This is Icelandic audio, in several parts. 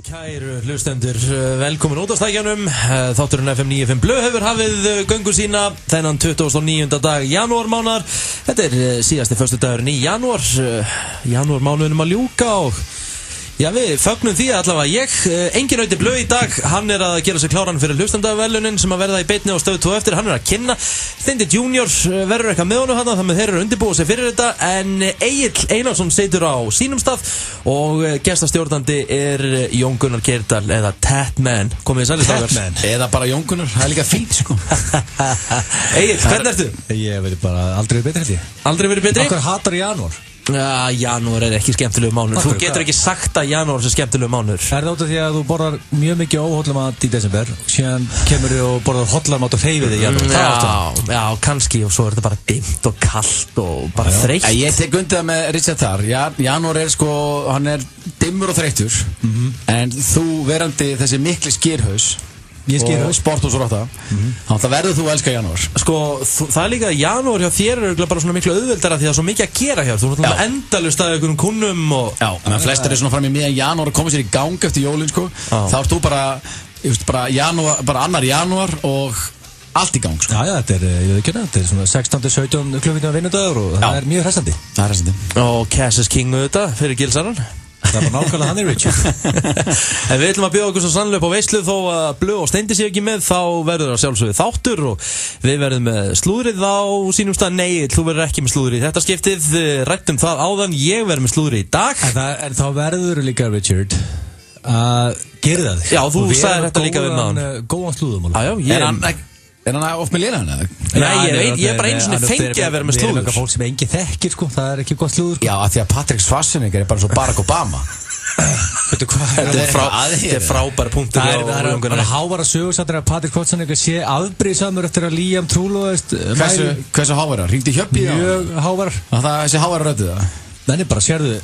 Kæru hlustendur, velkomin út á stækjanum. Þátturinn FM 95 Blö hefur hafið göngu sína þennan 29. dag janúarmánaðar. Þetta síðasti föstudagurinn í janúarmánuðinum að ljúka og já, við fögnum því allavega ég. Engin auðvitað Blö í dag, hann að gera sig kláran fyrir hlustendaverlunin sem að verða í beinni og stöð 2 eftir. Hann að kynna, Steindi Junior verður eitthvað með honum þarna, þannig þeir eru undirbúið sig fyrir þetta. En Egill Einarsson situr á sínum stað og gestastjórnandi Jón Gunnar Geirdal eða Tatman. Komið sælir strákar. Eða bara Jón Gunnar, það líka fínt sko. Egill, hvernig ertu? Ég verið bara aldrei verið betri held ég. Aldrei verið betri? Okkur hatar janúar. Janúar ekki skemmtilegu mánuður. Þú getur ekki sagt að janúar sé skemmtilegu mánuður. Það út af því að þú borðar mjög mikið óhollamat í desember og síðan kemur þú og borðar hollamat og hreyfið í janúar. Já, kannski, og svo þetta bara dimmt og kallt og bara þreytt. Ég tek undir það með Richard þar. Janúar sko, hann dimmur og þreyttur. En þú verandi þessi mikli skýrhaus og sport og svo rátt þannig að verður þú að elska janúar. Sko, það líka að janúar hjá þér bara svona miklu auðveldara því það svo mikið að gera hjá. Þú náttúrulega endalaust að einhverjum kunnum og já, menn flestir svona fram í miðjan janúar að koma sér í gang eftir jólin sko. Þá ert þú bara janúar, bara annar janúar og allt í gang sko. Já, þetta svona 16-17 klukkutíma vinnudagur og það mjög hressandi. Það hressandi. Og Cass is King auðvitað fyrir Gilsaran. Það var nákvæmlega hann Richard. En við ætlum að bjóða okkur svo sannlega upp á veislu þó að Blö og Steindi séu ekki með, þá verður það sjálfsögðu þáttur og við verðum með slúðrið á sínum stað. Nei, þú verður ekki með slúðrið þetta skiptið, rættum það áðan, ég verður með slúðrið í dag. En þá verður líka Richard að gera það. Já, þú sagðir þetta líka við maður. Góðan slúðumál. Er hann oft með léna hana? Nei, ég bara einu sinni fengi að vera með slúður. Það fólk sem engin þekkir sko, það ekki gott slúður sko. Já, af því að Patrick Schwarzenegger bara svo Barack Obama. Veitu hvað? Þetta frábær punktur. Það hávara sögursattir að Patrick Schwarzenegger sé afbrýðisamur eftir að Liam Trúlóðist. Hversu hávara? Ringdi Hjöppi í það? Mjög hávara. Þessi hávara röddu það? Nei, bara sérðu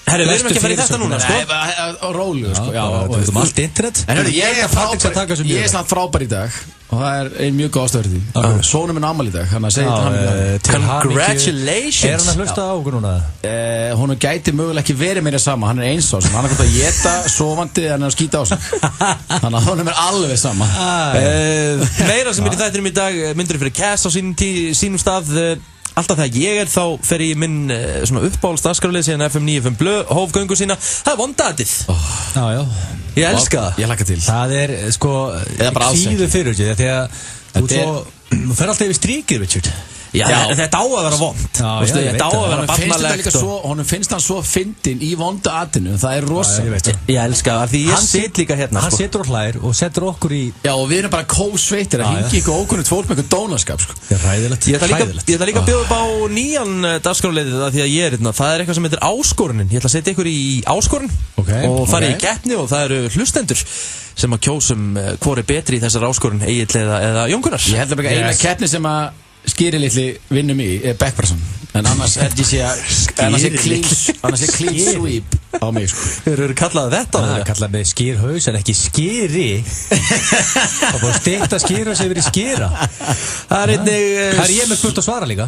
Herru, við erum ekki að fara í þetta núna, sko. Nei, rólu, sko. Já, við erum allt internet. En hörru, ég er snart frábær í dag og það er ein mjög góð ástæður því. Sónum minn ámæli í dag, hann að segja þetta hann í dag. Congratulations. Er hann að hlusta á okkur núna? Hún gæti mögulega ekki verið meira sama, hann eins á sem. Hann hvort að geta, sofandi, en að skýta á sig. Þannig að hún alveg sama. Meira sem í þættinum í dag, myndur fyrir Cass á sínum stað. Alltaf þegar ég þá fer ég minn svona uppáhaldsdagskrárlið síðan FM 95 Blö hóf göngu sína. Það vondaðið. Já. Ég elska það. Ég hlakka til. Það sko kvíðu fyrir því að þú fer alltaf yfir strikið, Richard. Já, þetta á að vera vond. Þetta á að vera barnalegt. Honum finnst hann svo fyndinn í vondu atinu. Það er rosa. Ég elska það, því ég sit líka hérna. Hann situr og hlær og setur okkur í. Já, og við erum bara kósveitir að hingja ykkur ókunnigt fólk með ykkur dónaskap sko. Það er hræðilegt. Ég ætla líka að bjóða upp á nýjan dagskrárliðið það því að ég hérna. Það er eitthvað sem heitir áskorunin. Ég ætla að setja ykkur í áskorun og fara í keppni og það eru hlustendur sem að kjósum hvor er betri í þessar áskorun, Egill eða Jón Gunnar. Ég held að eina keppni sem að Skýri litli vinnum í Beckbergsson. En annars held ég sé að clean sweep á mig sko. Þeir eru kallað þetta Það er kallað með skýrhaus en ekki skýri. Það búið stekta skýrhaus yfir í skýra. Það er einnig Það er ég með spurt og svara líka.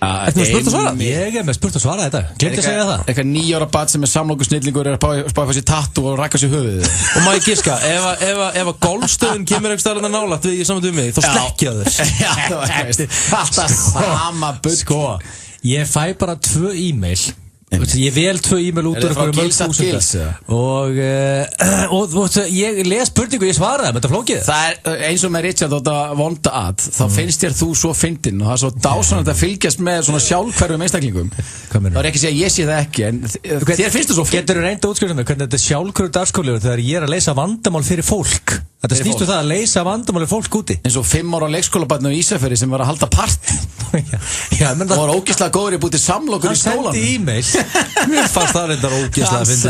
Ertu með spurt og svara? Ég er með spurt og svara þetta. Glemt að segja það. Eitthvað 9 ára barn sem er samlokusnillingur er að spáða sér tattu og rækka sér höfuðið. Og má ég giska, ef að golfstöðun kemur eitthvað stærlega nálægt við í samvættu mig, þá slekkja þér. Já, það veist. Alltaf sama bull. Sko, ég fæ bara 2 e-mail. Ég vel 2 e-mail út úr einhverju mörg þúsunda og ég les spurningu og ég svaraði þetta flókið. Það er eins og með Richard og þetta vonda að þá finnst þér þú svo fyndinn og það er svo dásanlegt að fylgjast með svona sjálfhverfum einstaklingum. Það er ekki að segja ég sé það ekki en þér finnst það svo fyndinn. Getur þú reynd að útskýra með hvernig þetta er sjálfhverfur dagskrárliður þegar ég er að leysa vandamál fyrir fólk? Þetta snýst það að leysa vandamál fyrir fólk úti. Eins og 5 ára leikskólabarn á Ísafirði sem var að halda part. Og var ógeðslega góður í búið til samlokur í skólanum. Hann sendi e-mail. Mér fannst það reyndar ógeðslega að finna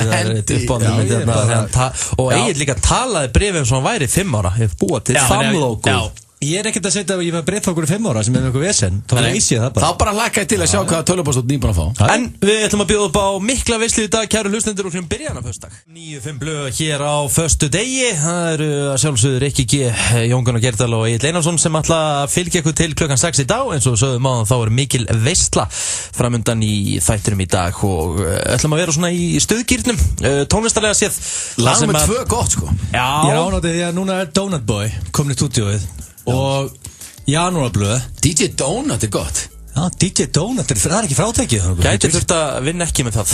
þetta og Egill líka talaði bréfið eins og hann væri 5 ára. Ég búið til samlokur. Ég ekkert að setja að ég var breiðfangur í 5 ára sem eitthvað vesen. Þá leysi ég það bara. Þá bara hlakka ég til að sjá hvaða tölvupóst þú nýbúin að fá. En við ætlum að bjóða upp á mikla veislu í dag, kæru hlustendur, og fyrir byrjan af föstudag. 9-5 blöð hér á föstudegi. Það eru að sjálfsögðu Rikki G, Jón Gunnar Gerdal og Egill Einarsson sem ætla að fylgja ykkur til klukkan 6 í dag. Eins og sögðum áðan, þá er mikil veisla framundan í þættinum í dag og ætlum að vera svona í stuðgýrnum, tónlistarlega séð. Lag með 2 gott sko. Já. Ég er ánægður því að núna er Donut Boy komin í stúdíóið og Janúarblöð. DJ Donut er gott. Já, DJ Donut, það er ekki frátækið. Gæti þurft að vinna ekki með það.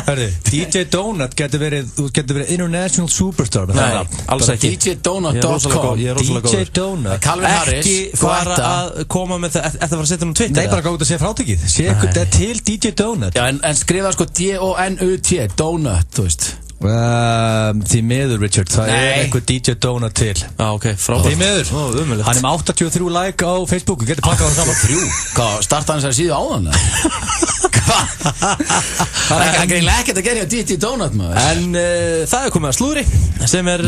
Hörðu, DJ Donut getur verið international superstar með það. Nei, alls ekki. DJDonut.com. DJ Donut. Calvin Harris. Ekki fara að koma með það. Þetta var að setja um Twitter. Nei, bara gátt að segja frátækið. Sé ykkur þetta til DJ Donut. Já, en skrifa sko D-O-N-U-T, Donut, þú veist. Því miður, Richard, það er einhver DJ Donut til. Ok, frábært. Því miður. Hann er með 83 like á Facebook. Getur pakkað hann saman 3. Hvað, starta hans að síðu áðan það? Hvað? Það er greinlega ekkert að gera hjá DJ Donut maður. En það er komið að slúðri sem er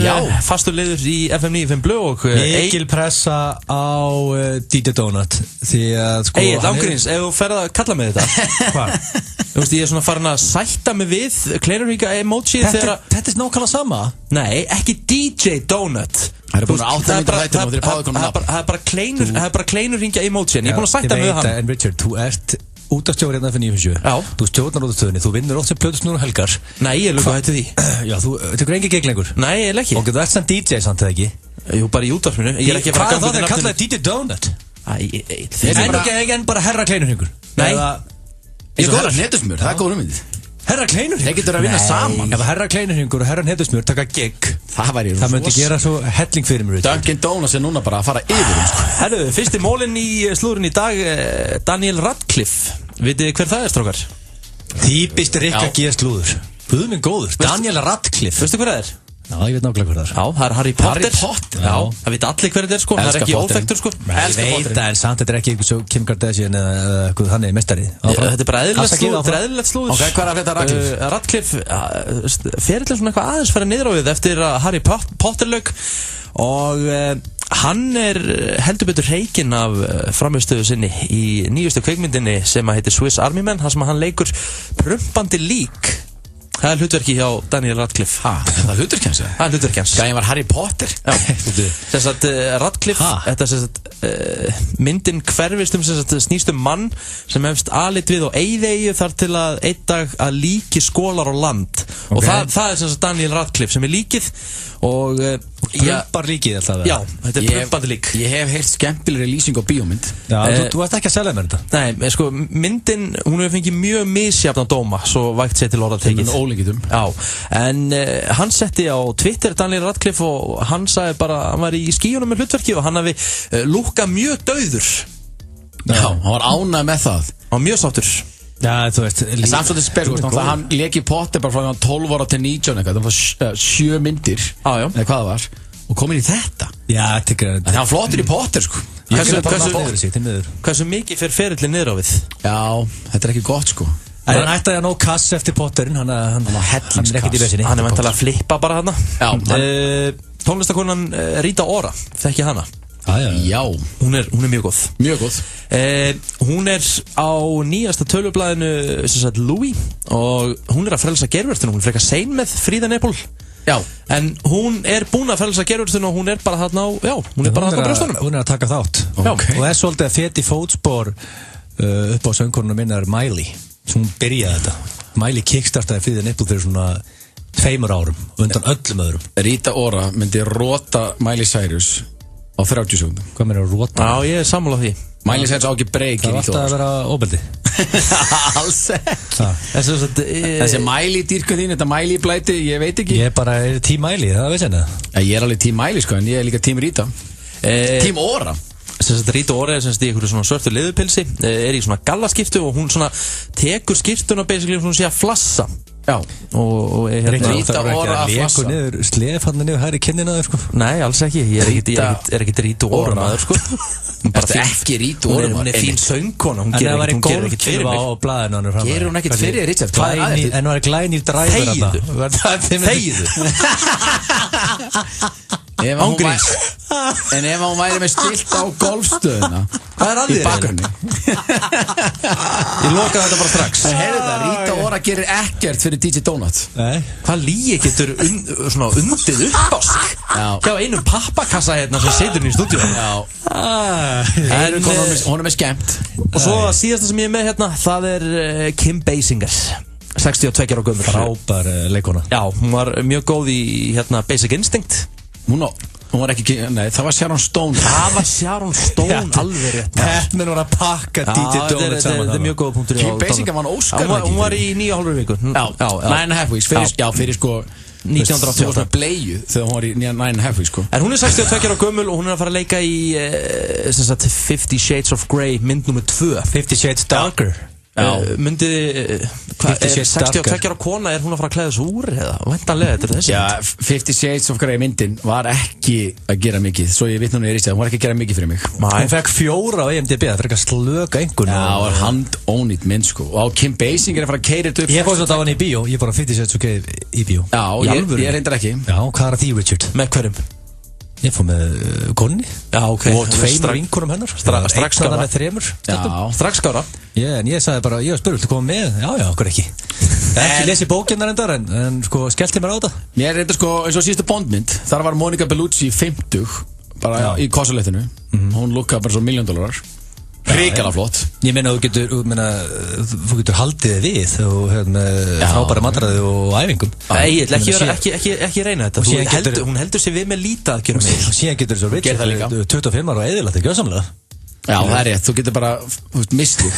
fastur liður í FM 95 blöð og Egil pressa á DJ Donut. Því að sko Egil, ángríns, ef þú ferð að kalla mig þetta. Hvað? Þú veist, ég er svona farin að sætta mig við Kleinurvíka emoji þegar Þetta er nákvæmlega sama. Nei, ekki DJ Donut. Það er búin að átta mynda þættina og þeir eru báðið komin nafn. Það er bara Kleinurvíka emoji, en ég er búin að sætta mig við hann. En Richard, þú ert útastjóri hérna fyrir 957. Já. Þú stjórnar útastöðinni, þú vinnur oft sem plötusnúr og helgar. Nei, ég er líka hætti því. Já, þú tekur engi gig lengur. Nei, ég er ekki. Og þú ert samt DJ samt eða ekki? Jú, bara í útvarpinu. Ég er ekki að fara að ganga út í DJ Donut. En bara herra Kleinurvíkur. Nei. Ég góður að netusmjör, það er góður ummyndið. Herra Kleinurvíkur? Þeir getur að vinna saman. Ef herra Kleinurvíkur og herra netusmjör taka gig, það myndi gera svo helling fyrir mér. Dunkin Donuts er núna bara að fara yfir sko. Herru, fyrsti mólinn í slúðurinn í dag, Daniel Radcliffe. Vitið hver það er, strákar? Típist Rikka G slúður. Guð minn góður, Daniel Radcliffe. Veistu hver það er? Já, ég veit nákvæmlega hver það er. Já, það er Harry Potter. Harry Potter? Já, það veit allir hver þetta er sko. Það er ekki óþekktur sko. Ég veit það, en samt þetta er ekki eitthvað svo Kim Kardashian eða eitthvað hann er mestari. Þetta er bara eðlilegt slúður. Ok, hvað er að þetta Radcliffe? Radcliffe ferillinn svona eitthvað aðeins fara niður á við eftir að Harry Potter lauk og hann er heldur betur reikinn af frammistöðu sinni í nýjustu kveikmyndinni sem að heitir Swiss Army Man, þar sem hann leikur prumpandi lík. Það er hlutverki hjá Daniel Radcliffe. Það er hlutverki hans? Það er hlutverki hans. Gæðin var Harry Potter? Já. Þess að Radcliffe, þetta er myndin hverfist snýst mann sem hefst alit við og eyðeyju þar til að einn dag að líki skólar á land. Og það er Daniel Radcliffe sem er líkið og prumpar líkið alltaf. Já, þetta er prumpandi lík. Ég hef heyrt skemmtilegri lýsing á bíómynd. Já, þú ert ekki að selja mér þetta. Nei, sko, myndin, hún hefur fengið mjög misjafna dóma, svo vægt sér til orða tekið. Já, en hann setti á Twitter Daniel Radcliffe og hann sagði bara að hann var í skíunum með hlutverki og hann hafi lúkkað mjög dauður. Já, hann var ánægð með það. Hann var mjög sáttur. Já, þú veist, samt svolítið spil, hann leki Potter bara frá 12 ára til 19 eitthvað, það var 7 myndir eða hvað það var og kom inn í þetta. Já, það var flottur í Potter sko. Hversu mikið fer ferillinn niður á við? Já, þetta er ekki gott sko. Hann ætti að ná kass eftir Potterinn, hann er ekkert í vesinni. Hann er vantilega að flippa bara hana. Tónlistakonan Rita Ora, þekki hana? Já. Hún er mjög góð. Mjög góð. Hún er á nýjasta tölvublaðinu Louis og hún er að frelsa geirvörtuna. Hún er frekar sein með Fríða Nepal. Já. En hún er búin að frelsa geirvörtuna og hún er bara þarna á, hún er bara þarna á brjóstunum. Hún er að taka þátt. Og er svolítið að feti fótspor upp á söngkonuna minnar Miley. Svo hún byrjaði þetta. Miley kickstartaði Fríða Nepal fyrir svona 2 árum undan öllum öðrum. Rita Ora myndi rota Miley Cyrus á 30 sekundum. Hvað meina róta? Já, ég er sammála því. Miley Cyrus á ekki breyk í Rita Ora. Það var alltaf að vera óbeldi. Alls ekki. Þessi Miley dýrku þín, þetta Miley blæti, ég veit ekki. Ég er bara tím Miley, það veist henni. Ég er alveg tím Miley sko, en ég er líka tím Rita. Tím Ora. Rita Ora er í einhverju svona svörtu leðupilsi, er í svona gallaskiptu og hún svona tekur skiptuna basically og hún sé að flassa. Já. Og Rita Ora að flassa. Lekur niður slef hann niður hægri kinnina þér sko. Nei, alls ekki, ég er ekkert Rita Ora maður sko. Þetta er ekki Rita Ora maður. Hún er fín söngkona, hún gerir ekkert fyrir mig. Á blaðinu hann er fram. Gerir hún ekkert fyrir Richard? En hún er glænýr dræður. Þegiðu. Ángríns. En ef hún væri með stilt á golfstöðuna Hvað að í þér? bakgrunni Ég loka þetta bara strax. Heyrðu það, Rita Ora gerir ekkert fyrir DJ Donut. Nei. Hvað líi getur svona undið upp á sig? Já. Hjá einum pappakassa hérna sem situr í stúdíónu. Já. En, Hún er með skemmt. og svo síðasta sem ég er með hérna, það er Kim Basinger, 62 ára gömul. Frábær leikona. Já, hún var mjög góð í hérna Basic Instinct. Hún var ekki, nei, það var Sharon Stone. Það var Sharon Stone, alveg rétt. Heppnin var að pakka DJ Donut saman. Þetta er mjög góð punktur. Kim Basinger var hann Óskar. Hún var í 9,5 viku. Já, 9.5 weeks. Fyrir sko 1988. Þú varst með bleiu þegar hún var í 9.5 weeks, sko. En hún er 62 ára gömul og hún er að fara að leika í 50 Shades of Grey, mynd nr. 2. 50 Shades Darker. Myndið, 62 ára kona, er hún að fara að klæða þessu úr eða? Væntanlega, þetta er þessi. Já, 50 Shades of Grey myndin var ekki að gera mikið. Svo ég vitna hún í Rista, hún var ekki að gera mikið fyrir mig. Hún fekk 4 á IMDb, það fyrir ekki að slöka einhvern. Já, það var hand-owned mynd, sko. Og á Kim Basinger er að fara að keira þetta upp. Ég fór svo að hann í bíó, ég fór að 50 Shades of Grey í bíó. Já, ég reyndar ekki. Já, hvað er því, Richard? Með hverjum? Ég fór með konni. Já, ok. Og 2 vinkonum hennar. Strax skára. Með 3. Já. Strax skára. En ég sagði bara, ég var spurður, viltu koma með? Já, okkur ekki. Ekki lesi bókinnar endar, en sko, skellti mér á þetta. Mér er þetta sko, eins og síðustu Bondmynd. Þar var Monica Bellucci 50, bara í kossuleitinu. Hún lukkaði bara svo $1 million. Hrikalega flott. Ég meina, þú getur haldið þig við og frábæra matræði og æfingum. Egill, ekki reyna þetta. Hún heldur sér við með lítið að gera mig. Síðan getur þessu Richard 25 ára og eðilagt ekki ásamlega. Já, það er rétt, þú getur bara mistið.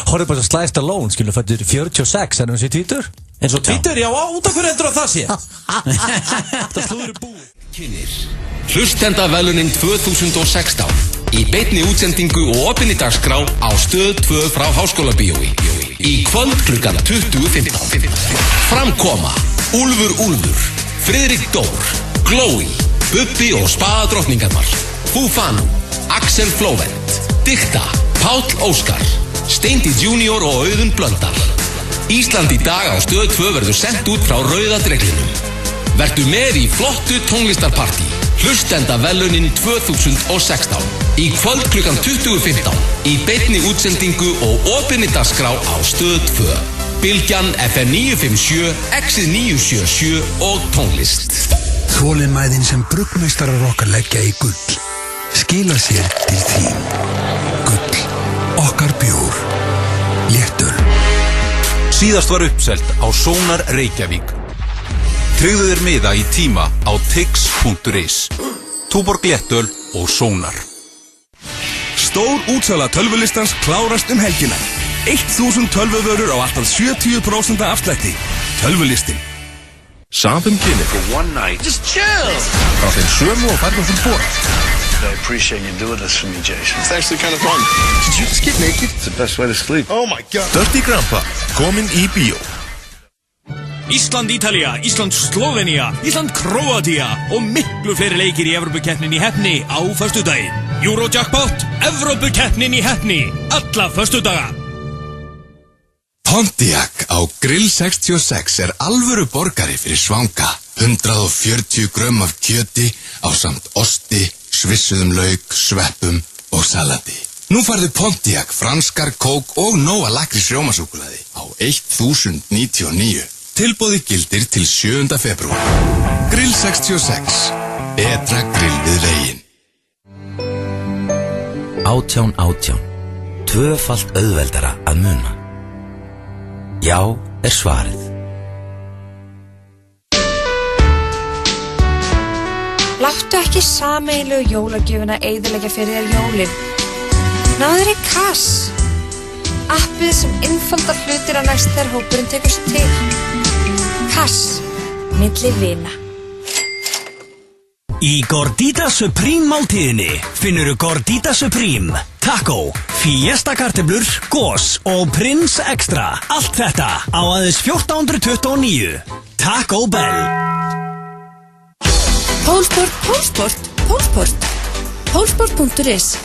Horfðu bara svo Sly Stallone, skilur, fættur 46, en hún sé tvítur. En svo tvítur, já, út af hverju heldur að það sé. Það slúður búið. Kynir Hlustendavelunin 2016 í beinni útsendingu og opinni dagskrá á Stöð 2 frá Háskólabíói í kvöld klukkan 20:15. Framkoma Úlfur, Friðrik Dór, Glói, Bubbi og Spaðadrottningarnar, Fúfanu, Axel Flóvent, Dikta, Páll Óskar, Steindi Junior og Auðun Blöndal. Ísland í dag á Stöð 2 verður sendt út frá Rauða dreglinum. Vertu með í flottu tónlistarpartí Hlustendavelunin 2016 í kvöld klukkan 20:15 í beinni útsendingu og opinni dagskrá á Stöð 2. Bylgjan FM 957, Exið 977 og tónlist. Þolinmæðin sem bruggmeistarar okkar leggja í gull skila sér til þín. Gull, okkar bjór, léttur. Síðast var uppselt á Sónar Reykjavík. Tryggðu þér miða í tíma á tix.is. Túborg léttöl og Sónar. Stór útsala tölvulistans klárast helgina. 1000 tölvuvörur á alltaf 70% afslætti. Tölvulistin. Samfum kynir for one night. Just chill. Frá þeim sömu og færðum sem bóra. I appreciate you doing this for me, Jason. It's actually kind of fun. Did you just get naked? It's the best way to sleep. Oh my god. Dirty Grandpa, komin í bíó. Ísland, Ítalía, Ísland, Slóvenía, Ísland, Króatía og miklu fleiri leikir í Evrópukeppnin í Heppni á föstudaginn. Eurojackpot, Evrópukeppnin í Heppni, alla föstudaga. Pontiac á Grill 66 er alvöru borgari fyrir svanga. 140 grömm af kjöti á samt osti, svissuðum lauk, sveppum og salati. Nú farðu Pontiac, franskar, kók og nóa lakrísins rjómasúkkulaði á 1099. Tilboði gildir til 7. febrúar. Grill 66. Betra grill við veginn. 1818. Tvöfalt auðveldara að muna. Já, er svarið. Láttu ekki sameiginlegu jólagjöfuna eyðileggja fyrir þér jólin. Náðu þér í Kass. Appið sem einfaldar hlutir á næst þegar hópurinn tekur sig til. Kass, milli vina. Í Gordita Supreme máltíðinni finnurðu Gordita Supreme, Taco, Fiesta kartöflur, Gos og Prince Extra. Allt þetta á aðeins 1429. Taco Bell. Pólsport. Pólsport.is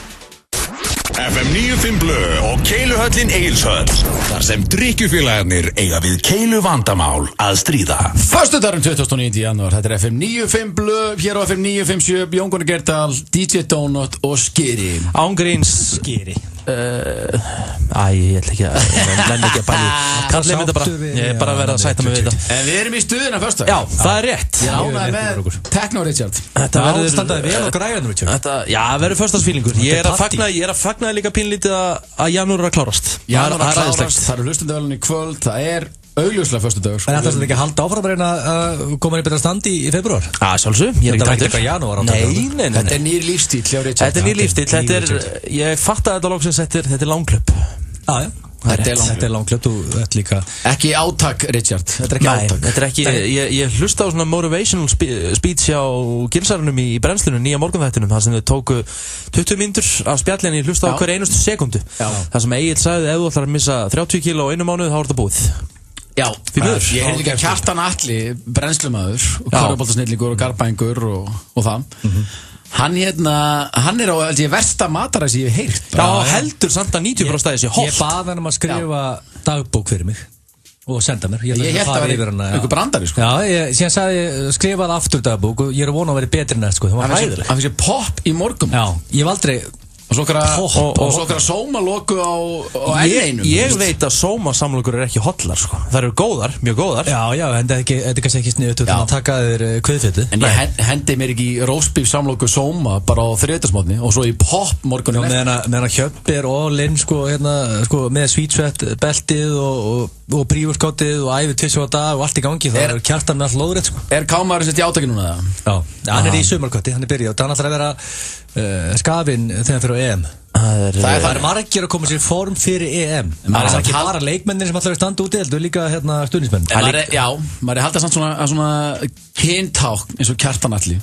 FM 95 Blö og Keiluhöllin Egilshöll. Þar sem drykkjufélagarnir eiga við keilu vandamál að stríða. Föstudagurinn 29. janúar, þetta FM 95 Blö, hér á FM 957, Jón Gunnar Gerdal, DJ Donut og Skiri. Ángríns Skiri. Ég ætla ekki að bæli. Kallið mig þetta bara. Ég er bara að vera að sæta mig við þetta. En við erum í stuðina föstudag. Já, það er rétt. Ég ánaði með Techno Richard. Þetta verður standaði vel á græðanum, Richard. Já, það verður föstudagsfílingur. Ég er að fagna líka pínlítið að janúar er að klárast. Janúar er að klárast, það eru hlustendavelun í kvöld, það er augljóslega föstudagur. En þetta er ekki að halda áfram að reyna að koma í betra stand í februar? Sjálfsög, ég er ekki tættur. Nei. Þetta er nýr lífstíl hjá Richard. Þetta er nýr lífstíl, ég fattaði þetta loksins, þetta er langklöpp. Já. Þetta er langklöpp, þú ert líka... Ekki átak, Richard. Þetta er ekki átak. Nei, þetta er ekki... Ég hlusta á svona motivational speech á Gilsarunum í brennslunum, nýja morgunþættinum, þar sem þau tóku 20 mínútur af spjallin, ég hlusta á hver einustu sekundu. Það sem Egill sagði, ef þú ætlar að missa 30 kíló á einu mánuð, þá er þetta búið. Já, ég er líka Kjartan Atli, brennslumaður, körfuboltasnillingur og garbængur og það. Hann er á versta matara sem ég hef heyrt. Já, heldur samt að 90% af þessi holt. Ég bað hann að skrifa dagbók fyrir mig og senda mér. Ég held að vera einhver brandari, sko. Já, síðan sagði ég skrifaði aftur dagbók og ég er að vona að vera betri næst, sko. Það var hæðileg. Hann fyrir pop í morgun. Já, ég hef aldrei... Og svo okkar sómalóku á einum. Ég veit að sómasamlokur er ekki hotlar, sko. Það eru góðar, mjög góðar. Já, en þetta er kannski ekki sniðut út að taka þér kveðfetti. En ég hendi mér ekki í roastbeef samloku sóma bara á þriðdagsmótni og svo í pop morgunin eftir. Meðan að Hjöppi er all in, með sweet sweat beltið og prífurskátið og æfið tvisvar á dag og allt í gangi. Það er Kjartan með allt lóðrétt, sko. Er Kámaðurinn sett í átakinu núna? Já, hann er í sumarkötti, hann er byrjað. Það ætlar að vera skafinn þegar fyrir á EM. Það er margir að koma sér í form fyrir EM. Það er ekki bara leikmennir sem ætlar að standa úti, heldur líka stuðningsmenn. Já, maður er haldið samt svona kynták eins og Kjartan Atli.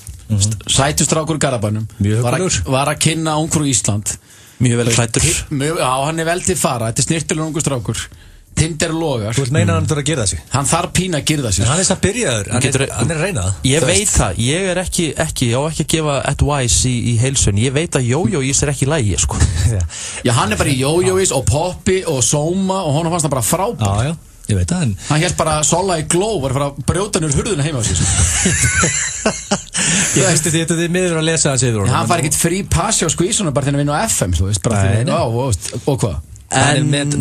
Sætustrákur í Garabænum. Var að kynna ungfrú Ísland. Mjög vel klæddur. Já, hann er vel til fara. Þetta er snirtilegur ungur strákur. Tinder logar. Þú vilt meina hann þurfa að girða sig? Hann þarf pína að girða sig. En hann er samt byrjaður, hann er að reyna það. Ég veit það, ég er ekki að gefa advice í heilsun. Ég veit að jójós er ekki í lagi, sko. Já, hann er bara í jójós og poppi og sóma og honum fannst það bara frábær. Já, ég veit það. Hann hélt bara Sola í gló og var að fara að brjóta nýr hurðuna heima á sig. Ég veist þetta þið miður að lesa hans yfir honum. Hann fær ekkert frí passi á skvísunum bara þegar hann vinna á FM, þú veist, bara þegar og hvað? En með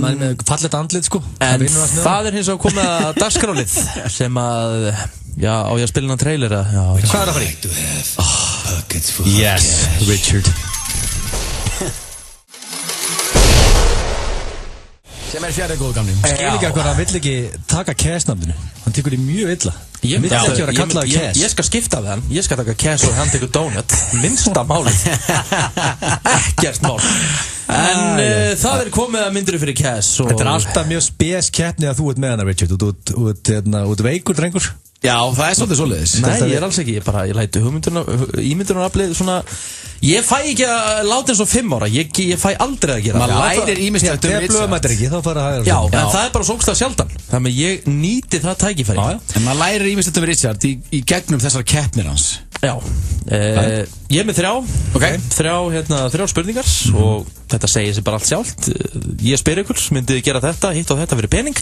fallet andlit, sko. En það er hins vegar komið að dagskrálið sem að, já, á ég að spila innan trailera. Hvað er það fyrir? Yes, Richard. Sem er fjærið góðu gamni. Skil ekki að hann vill ekki taka Cass-nafninu. Hann tekur því mjög illa. Hann vill ekki vera kallaði Cass. Ég skal skipta við hann. Ég skal taka Cass og hann tekur Donut. Minnsta málið. Ekkert mál. En það er komið að myndir fyrir Cass. Þetta er alltaf mjög spes keppni að þú ert með hana, Richard. Þú ert veikur, drengur. Já, það er svolítið svoleiðis. Nei, ég er alls ekki, ég læti ímyndunaraflið svona. Ég fæ ekki að láta eins og 5 ára. Ég fæ aldrei að gera. Maður lærir ýmislegt Richard. Það blöðmættir ekki, þá fara að hægja. Já, en það er bara svo ógeðslega sjaldan. Þannig að ég nýti það tækifæri. En maður lærir ýmislegt Richard í gegnum þessar keppnir hans. Já, ég er með 3 spurningar og þetta segir sig bara allt sjálft. Ég spyr ykkur, myndið þið gera þetta, hitt og þetta fyrir pening?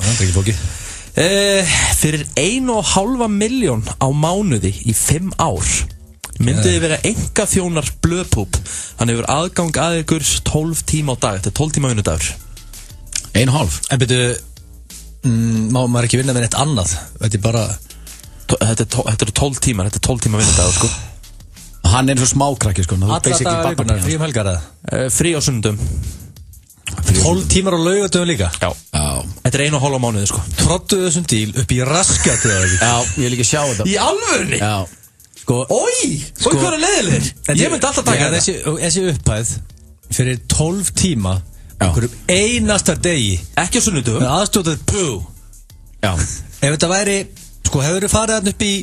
Fyrir 1,5 milljón á mánuði í 5 ár myndið þið vera einkaþjónar blöðpúp. Hann hefur aðgang að ykkur 12 tíma á dag. Þetta er 12 tíma vinnudagur. 1,5? En byrju, má maður ekki vinna með neitt annað? Þetta er bara... Þetta eru 12 tímar, þetta er 12 tíma vinnudagur, sko. Hann er svo smákrakki, sko. Alla dagar vikunar, frí helgar eða? Frí á sunnundum. 12 tímar á laugardögum líka? Já. Þetta er 1,5 mánuði, sko. Trottuðu þessum díl upp í raskatið á því. Já, ég vil ekki sjá þetta. Í alvörunni? Já. Ói, hvað er leiðilegir? Ég myndi alltaf taka þetta. Þessi upphæð fyrir 12 tíma einhverjum einasta degi. Ekki á sunnudum. Aðstótað pú. Já. Ef þetta væri, hefur þið farið þarna upp í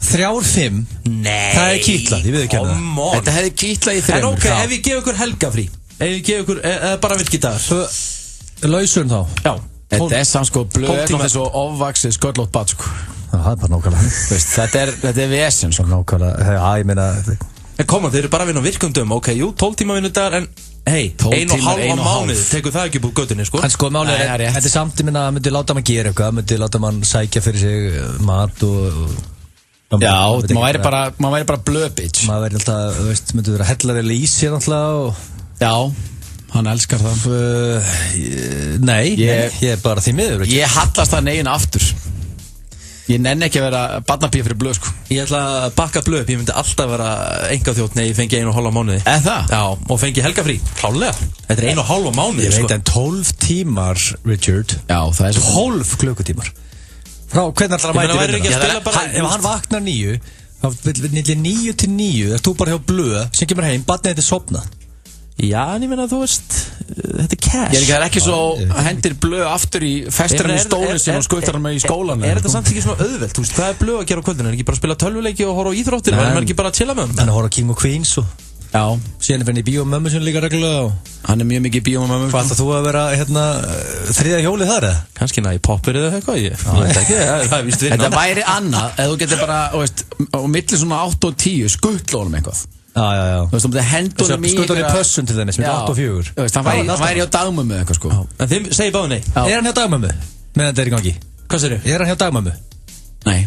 3-5. Nei. Það er kýtlað, ég veit ekki hérna. Þetta hefði kýtlað í 3. En ok, ef ég gef ykkur helgafrí, ef ég gef ykkur bara virkidagar, lausum þá. Já. Þetta er samt blöð þessu ofvaksið sköllótt bad, Það er bara nákvæmlega. Þetta er vesen, Nákvæmlega, ég meina... En koma, þeir eru bara að vinna á virkundum, ok, jú, 12 tíma vinnudagar, en Hei, 1,5 mánuð tekur það ekki upp úr göttunni, sko. En sko, málið þetta samtíð minna að myndi láta mann gera eitthvað, myndi láta mann sækja fyrir sig mat og já, maður væri bara blöð bitch. Maður væri alltaf, þú veist, myndi vera hellavel í sér alltaf já, hann elskar það. Nei, ég er bara því miður. Ég hallast það negin aftur. Ég nenni ekki að vera barnapía fyrir blöð, sko. Ég ætla að bakka blöð upp, ég myndi alltaf vera engaþjótt nei, ég fengi 1,5 mánuði. Það? Já, og fengi helgafrí, klálega. Þetta er 1,5 mánuði, sko. Ég veit en 12 tímar, Richard. Já, það er 12 klukkutímar. Frá, hvernig ætlar að mæti vinnuna? Ef hann vaknar 9, þá vil 9 til 9, þú bara hjá blöð, sem kemur heim, barnið þetta sopna. Já, en ég meina, þú veist, þetta er cash. Ég er ekki svo hendir blöð aftur í festurinn í stóli sem hann skuttar hann með í skólan. Er þetta samt ekki svona auðvelt? Þú veist, hvað er blöð að gera á kvöldinu? Er ekki bara að spila tölvuleiki og horfa á íþróttir? Er maður ekki bara að chilla með hann? Hann horfa á King of Queens og... Já. Síðan er henni í bíó með mömmu sinni líka reglulega og... Hann er mjög mikið í bíó með mömmu. Hvað ætlar þú að vera, þriðja hjólið þar, eða? Kannski næ, poppir eða eitthvað, ég veit ekki, það er víst vinna. Þetta væri annað, ef þú getur bara, þú veist, á milli svona 8 og 10, skuttlónum eitthvað. Já. Þú veist, þú myndir hendunum í... Skuttlónum í pössun til þenni, sem er 8 og 4. Þú veist, hann væri hjá dagmömmu eitthvað, sko. En þið segir báðu nei. Er hann hjá dagmömmu? Meðan þetta er í gangi? Hvað segir þið? Er hann hjá dagmömmu? Nei,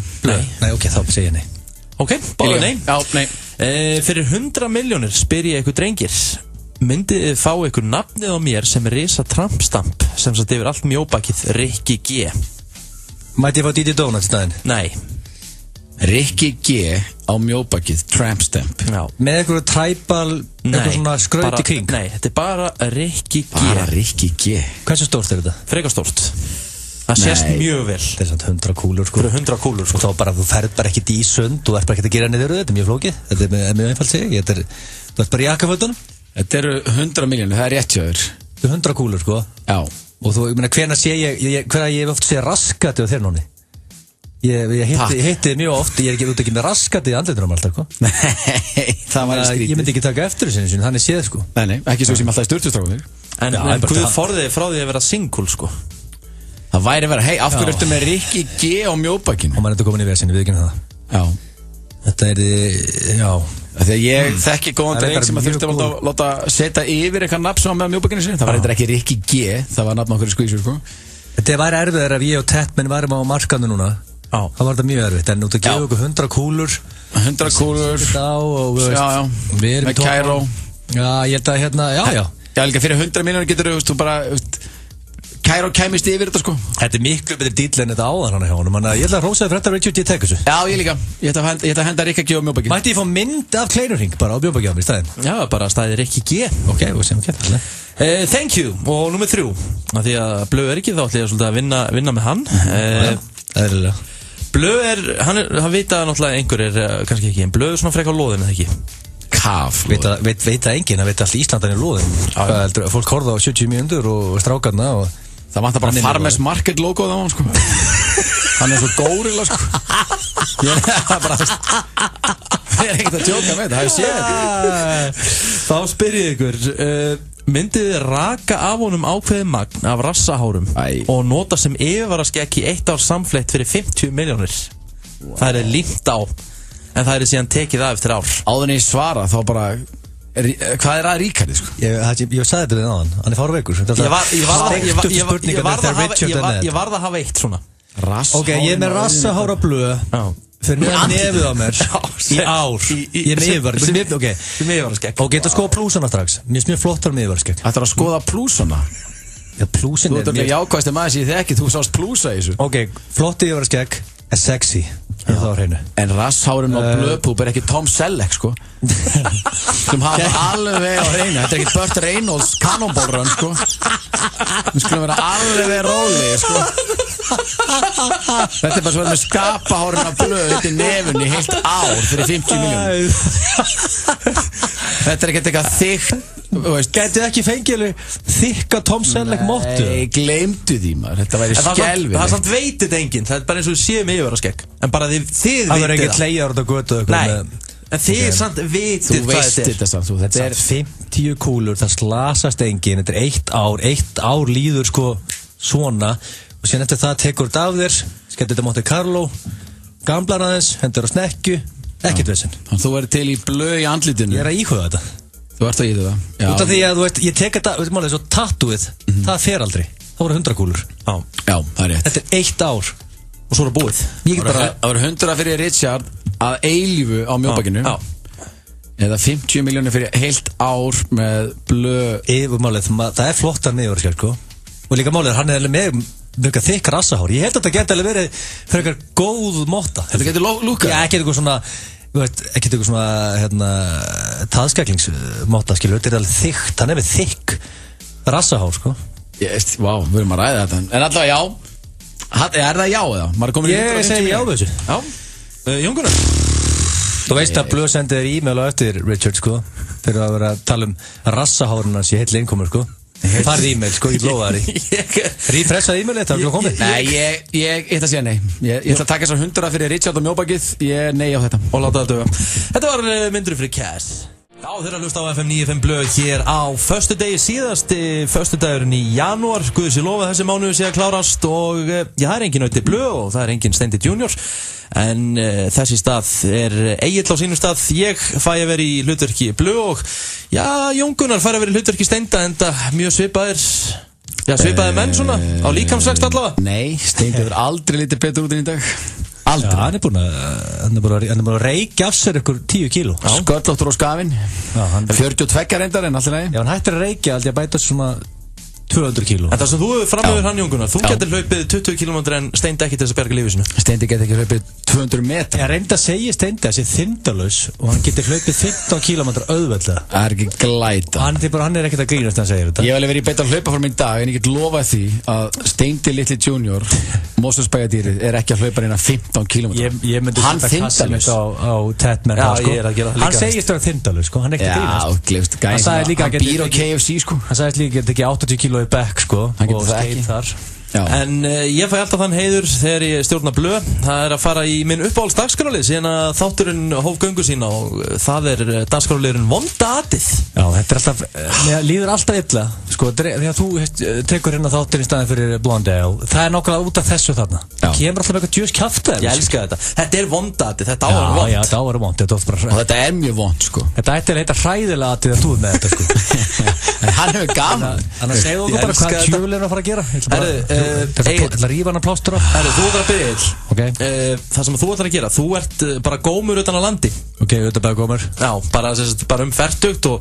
ok, þá segir ég nei. Ok, báðu nei. Já, nei. Fyrir 100 milljónir spyr ég ykkur drengir, myndið þið fá ykkur nafnið á mér sem er risa trampstamp, sem satt yfir allt mjóbakið, Rikki G. Mæti ég fá Didi Donuts í staðinn? Nei. Rikki G á mjóbakið, trampstamp. Já. Með eitthvað træbal, eitthvað svona skraut í kring? Nei, þetta er bara Rikki G. Bara Rikki G. Hversu stórt er þetta? Frekar stórt. Það sést mjög vel. Þetta er svona 100 kúlur, sko. 100 kúlur, sko. Og þá bara, þú ferð bara ekkert í sund, þú ert bara ekkert að gera niður, þetta er mjög flókið. Þetta er mjög einfalt sig, þú ert bara í jakkafötunum. Þetta eru 100 milljónir, það er rétt hjá þér. Þetta er 100 kúlur, sko. Já. Og þú, ég meina, hvenær sé ég hef oft séð raskati á þér núni. Ég hitti þið mjög oft, ég er ekki með raskati í andlitunum alltaf, sko. Nei, það var skrítið. Ég myndi ekki taka eftir þessu, þannig séð, sko. Nei, ekki svo sem alltaf í sturtustrákunni. En Guð forðið frá því að vera single, sko. Það væri verið, hei, af hverju ertu með Rikki G á mjóbakinu? Og maður er þetta komin í vesinni, við ekki það. Já. Þetta er, já. Þegar ég þekki góðan dreng sem að þurfti að láta setja yfir eitthvað nafn sem var með á mjóbakinu sinni. Það var eitthvað ekki Rikki G, það var nafn okkur í skvísur, sko. Þetta væri erfiðar ef ég og Tettmenn værum á markanu núna. Já. Það var þetta mjög erfitt, en út að gefa okkur 100 kúlur. 100 kúlur. Já. Með Cairo. Já, ég held að já. Já, líka fyrir 100 milljónir getur þú bara... Cairo kæmist yfir þetta, sko. Þetta er miklu betri dýl en þetta áðan hann hjá honum. Ég ætla að hrósa þér fyrir þetta, Richard, ég tek þessu. Já, ég líka. Ég ætla að henda Rikki G á mjóbakinu. Mætti ég fá mynd af kleinurring bara á mjóbakinu á mér í staðinn? Já, bara staðið Rikki G. Ok, og sem ok. Thank you. Og nummer 3. Af því að Blöð er ekki, þá ætla ég svolítið að vinna með hann. Eðlilega. Blöð hann vita náttúrulega einhver kannski ekki, en Blöð er svona frekar á loðinu, eða ekki? Kaf. Veit það enginn, það veit allt Íslandan í loðinu. Fólk horfða á 70 mínútur og strákarna og það vantar bara Farmers Market logoð á hann, sko. Hann er svo górilla, sko. Ég er bara ekkert að tjóka með þetta, það hefur séð þetta. Þá spyr ég ykkur, myndið þið raka af honum ákveðið magn af rassahárum og nota sem yfirvaraskegg í 1 ár samfleytt fyrir 50 milljónir. Það er límt á, en það er síðan tekið af eftir ár. Áður en ég svara, þá bara... Hvað er að Ríkharði, sko? Ég sagði þetta við náðan, hann er fárveikur. Ég varð að hafa eitt svona. Ok, ég er með rassahára blöð fyrir neðan nefið á mér í ár. Ég er með yfirvaraskegg. Ok, þetta skoða plúsana strax. Mér er mjög flottar með yfirvaraskegg. Þetta er að skoða plúsana? Já, plúsin er... Þú ert jákvæðast maður sem ég þekki, þú sást plúsa í þessu. Ok, flotti yfirvaraskegg er sexy. Ég þá hreinu. En rasshárin á blöðpúp er ekki Tom Selleck, sko. Sem hafa alveg á hreinu. Þetta er ekki Burt Reynolds Cannonball Run, sko. Við skulum vera alveg róli, sko. Þetta er bara svo með skapahárin á blöð upp í nefun í heilt ár fyrir 50 miljónir. Þetta er ekki eitthvað þykkt. Gætið ekki fengið þykka Tom Selleck móttu? Nei, gleymdu því maður. Þetta væri skelvilegt. Það er samt veitir enginn. Það er bara eins og séu með yfirvaraskegg. En bara þið veitir það. Það er ekki tleið ára á götu. Nei, en þið samt veitir hvað þetta er. Þetta er 50 kúlur, það slasast enginn. Þetta er 1 ár. 1 ár líður sko svona. Og síðan eftir það tekur þetta af þér. Skemmt þetta Monte Carlo. Gamlar aðeins, hendur á snekju. Ekkert veginn. Þú verður til í blöð í andlitinu. Ég er að íhuga þetta. Þú ert að íðu það. Út af því að, þú veist, ég tek þetta, veist málega, svo tattúið, það fer aldrei. Það voru 100 kúlur. Já, það er rétt. Þetta er 1 ár og svo er það búið. Það voru 100 fyrir Richard að eilífu á mjóbakinu. Eða 50 miljónir fyrir heilt ár með blöð. Yfirmálið, það er flottar niður, sko. Og líka málið, hann er með mjög þykk rassahár. Ég held að þetta geti alveg verið fyrir eitthvað góð motta. Þetta getur lúkað? Já, ekki eitthvað svona, þú veist, ekki eitthvað svona, taðskæklingsmotta, skilur. Þetta er alveg þykkt, hann er með þykk rassahár, sko. Vá, við erum að ræða þetta. En alltaf já. Er það já eða? Ég segi já þessu. Já. Jón Gunnar. Þú veist að Blöð sendi þér e-mail á eftir, Richard, sko, fyrir að vera að tala háruna hans í heill innkomur, sko. Farði e-mail, sko, ég blóða þér. Refressaði e-mail þetta, það komið? Nei, ég ætla að segja nei. Ég ætla að taka þessar 100 fyrir Richard og mjóbakið. Ég nei á þetta. Og láta það döga. Þetta var myndur fyrir Cass. Já, þeirra hlusta á FM 95 Blöð hér á föstudegi, síðasti föstudagurinn í janúar. Guðs ég lofa þessi mánuðu sé að klárast og það er engin Ötti Blöð og það er engin Steindi Junior. En þessi stað er Egill á sínum stað. Ég fæ að vera í hlutverki Blöð og Jón Gunnar fær að vera í hlutverki Steinda, enda mjög svipaðir menn svona á líkamsvægst allavega. Nei, Steindi verður aldrei litið betur út en í dag. Aldrei. Já, hann er búin að reykja af sér ykkur 10 kíló. Sköllóttur á skafinn. 42 reyndar en allt í lagi. Já, hann hættir að reykja aldrei að bæta svona 200 kíló. En það sem þú hefur framöfur hann, Jón Gunnar, þú getur hlaupið 20 km en Steindi ekki til þess að berga lífið sinu. Steindi getur ekki hlaupið 200 metra. Ég reyndi að segja Steindi að sé þindalaus og hann getur hlaupið 15 km auðveldlega. Það er ekki glæta. Hann er ekkert að grínast að segja þetta. Ég hef alveg verið í beita hlaupaform í dag en ég get lofað því að Steindi litli junior, Mosfellsbæjardýrið, er ekki að hlaupa reyna 15 km. Ég myndi hann þindalaus á tett með það, sko. Hann segist að þindalaus, sko. Hann er ekkert að grínast. Hann sagðist líka ekki 80 kg í bekk, sko, og skeið þar. En ég fæ alltaf þann heiður þegar ég stjórna Blöð. Það er að fara í minn uppáhalds dagskrárlið síðan að þátturinn hóf göngu sína og það er dagskrárliðurinn Vonda Atið. Já, þetta er alltaf, mér líður alltaf illa, sko, því að þú tekur hérna þátturinn í staðin fyrir Blondale. Það er nákvæmlega út af þessu þarna. Það kemur alltaf eitthvað djöðs kjafta. Ég elska þetta. Þetta er Vonda Atið, þetta á að vera vond. Já, þetta á að vera vond. Og þetta er mjög vond, sko. Þetta ætti að heita hræðilega Atið að þú með þetta, sko. Hann hefur gaman. Þannig að segja okkur bara hvað tjöful er að fara að gera. Það er rífa hann að plástur á. Þú ætlar að byrja Egill. Það sem þú ætlar að gera, þú ert bara gómur utan á landi. Ok, utan bara gómur. Já, bara fertugt og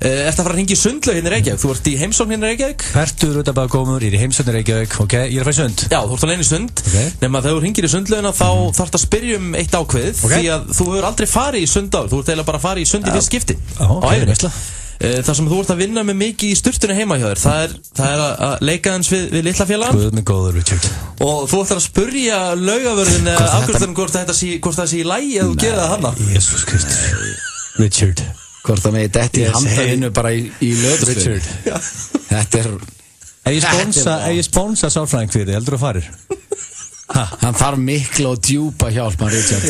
ert að fara að hringja í sundlaug hérna í Reykjavík. Þú ert í heimsókn hérna í Reykjavík. Fertugur utan bara gómur, ég er í heimsókn í Reykjavík. Ok, ég er að fara í sund. Já, þú ert að leina í sund. Nefn að þegar þú hringir í sundlaugina þá þarfst að spyrja eitt ákveðið. Því að þú hefur aldrei farið í sund áður. Þú ert eiginlega bara að fara í sund í fyrst skipti á ævinni. Það sem þú ert að vinna með mikið í sturtunni heima hjá þér, það er að leika hans við litla félagann. Guð minn góður, Richard. Og þú ætlar að spurja laugavörðin eða afgjörðunum hvort það sé í lagi eða þú gerir það hana. Jésús Kristur. Richard. Hvort það megi detti í handavinnu bara í löðstöðu. Þetta er... Ef ég sponsa sálfræðing fyrir þig, heldur þú að farir? Hann þarf mikla og djúpa hjálp hann Richard.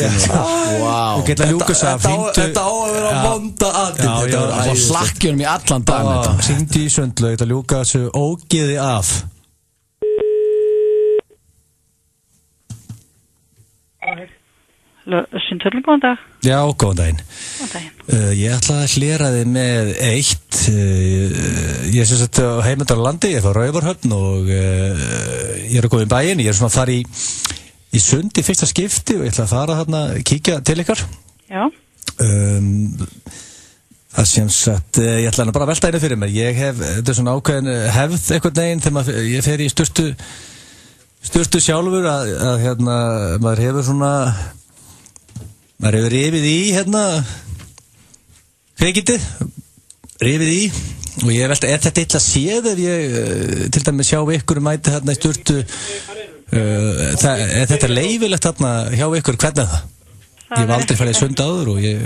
Wow. Þetta á að vera Vonda Atið. Þetta var hlakkjunum í allan dag með þetta. Hringdu í sundlaug, þetta ljúka þessu ógeði af. Sundhöllin, góðan dag. Já, góðan daginn. Góðan daginn. Ég ætlaði að hlera þið með eitt. Ég er sem sagt á heimildar á landi, ég er frá Raufarhöfn og ég er að koma í bæinn. Ég er svona að fara í sund í fyrsta skipti og ég ætla að fara þarna, kíkja til ykkar. Já. Það sem sagt, ég ætla bara að velta einu fyrir mér. Þetta er svona ákveðin hefð einhvern veginn þegar ég fer í styrstu sjálfur að maður hefur svona... Maður hefur rifið í kveikitið, rifið í og ég velta, er þetta illa séð ef ég til dæmis sjá ykkur mæti í sturtu, er þetta leifilegt hjá ykkur, hvernig er það? Ég hef aldrei farið í sund áður og ég...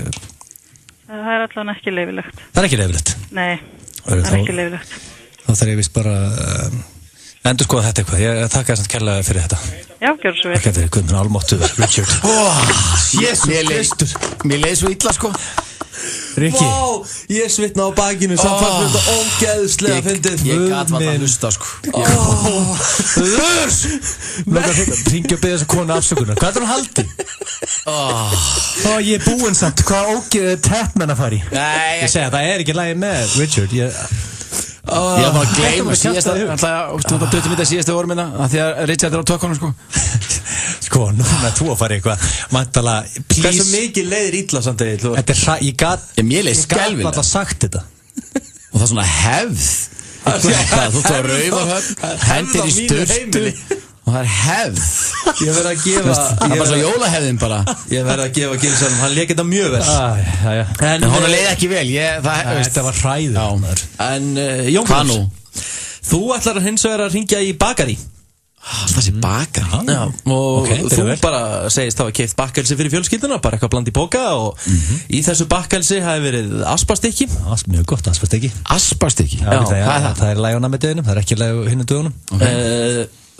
Það er allavega ekki leifilegt. Það er ekki leifilegt? Nei, það er ekki leifilegt. Þá þarf ég vist bara... Endur skoða þetta eitthvað, ég þakka þess að kærlega fyrir þetta. Já, gjör svo vel. Takk fyrir, Guðmund almáttuður, Richard. Jésus Kristur. Mér leið svo illa, sko. Rikki. Vá, ég svitna á bakinu samt fannst mér þetta ógeðslega fyndið. Ég gat varla að hlusta sko. Ringja og beða þessa konu afsökunar. Hvað er hún haldið? Ég er búinn samt. Hvað ógeðið Tatman að fara í? Nei, ég segja, það er ekki lagi með Richard. Ég var að gleyma síðasta. Þú döttum þetta síðasta voru minna af því að Richard er á tökkunum sko. Sko, núna þú að fara eitthvað Mantala, please. Hversu mikið leiðir illa samt að þetta er ég gat alltaf sagt þetta. Og það er svona hefð. Þú tóð að Raufarhöfn, hendir í sturtu og það er hefð. Ég verð að gefa það er bara svo jólahefðin bara. Ég verð að gefa Gilsson, hann lék þetta mjög vel. En hún leið ekki vel. Þetta var hræður. En Jón Gunnar, þú ætlar hins vegar að hringja í bakari. Það sé bakari? Já, og þú bara segist þá að keypt bakkelsi fyrir fjölskylduna, bara eitthvað bland í póka og í þessu bakkelsi hafi verið aspastykki. Mjög gott aspastykki. Aspastykki? Já, það er læguna með dögunum, það er ekki læg hinn dögunum.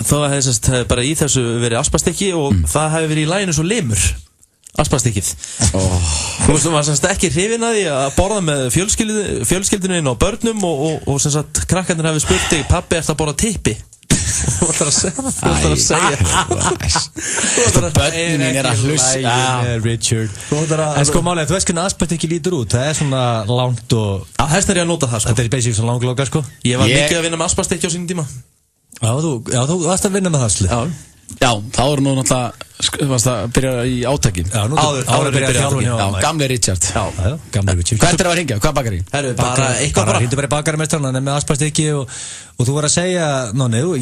Það hefði bara í þessu verið aspastykki og það hefði verið í læginu svo limur. Aspastykkið. Þú veist, þú var ekki hrifin að því að borða með fjölskyldunni og börnum og sem sagt krakkarnir hefði spurt þig, pabbi, ertu að borða tippi? Þú ætlar að segja Bönnin mín er að hlusta Richard. En sko málega, þú veist hvernig aspastykki lítur út. Það er svona langt og þess er ég að nota það sko. Þetta er basic svona langlóka sko. Ég var mikið að vinna með aspastykki á sínum tíma. Já, þú varst að vinna með það slið. Já, þá eru nú náttúrulega varst að byrja í átaki. Áður að byrja að þjálfun. Já, gamli Richard. Gamli Richard. Hvað er það að ringja? Hvað bakari? Bara eitthvað bara. Hringdu bara í bakararmeistarann, hann er með aspastykki og þú var að segja,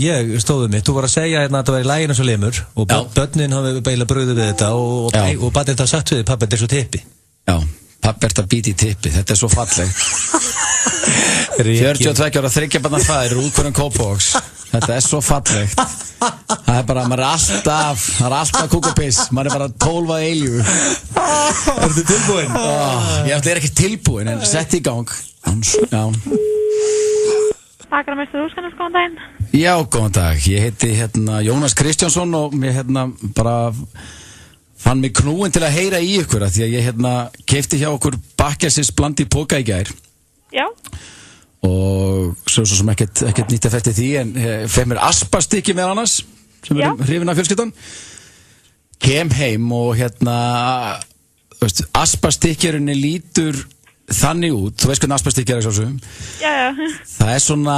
ég stóðu mitt, þú var að segja að þetta var í læginu svo limur og börnin hafi beila bröðu við þetta og bara þetta sagt við pappi, þetta er svo tippi. Já, pappi er þetta býti í tippi, þetta er svo falleg. 42 ára þriggjabarna fæðir, útkonum Kópavogs. Þetta er svo fallegt. Það er bara, maður er alltaf kúk og piss. Maður er bara 12 að eilífu. Ertu tilbúin? Ég er ekki tilbúin, en sett í gang. Já. Bakararmeistar Húsgarðs, góðan daginn. Já, góðan dag. Ég heiti Jónas Kristjánsson og ég bara fann mig knúin til að heyra í ykkur því að ég keypti hjá okkur bakkelsis bland í póka í gær. Já. Og svo sem ekkert nýtt að fætti því en feð mér aspastykki með annars sem er hrifin af fjölskyldan. Kem heim og aspastykkirinni lítur þannig út, þú veist hvernig aspastykki er þessu? Já. Það er svona,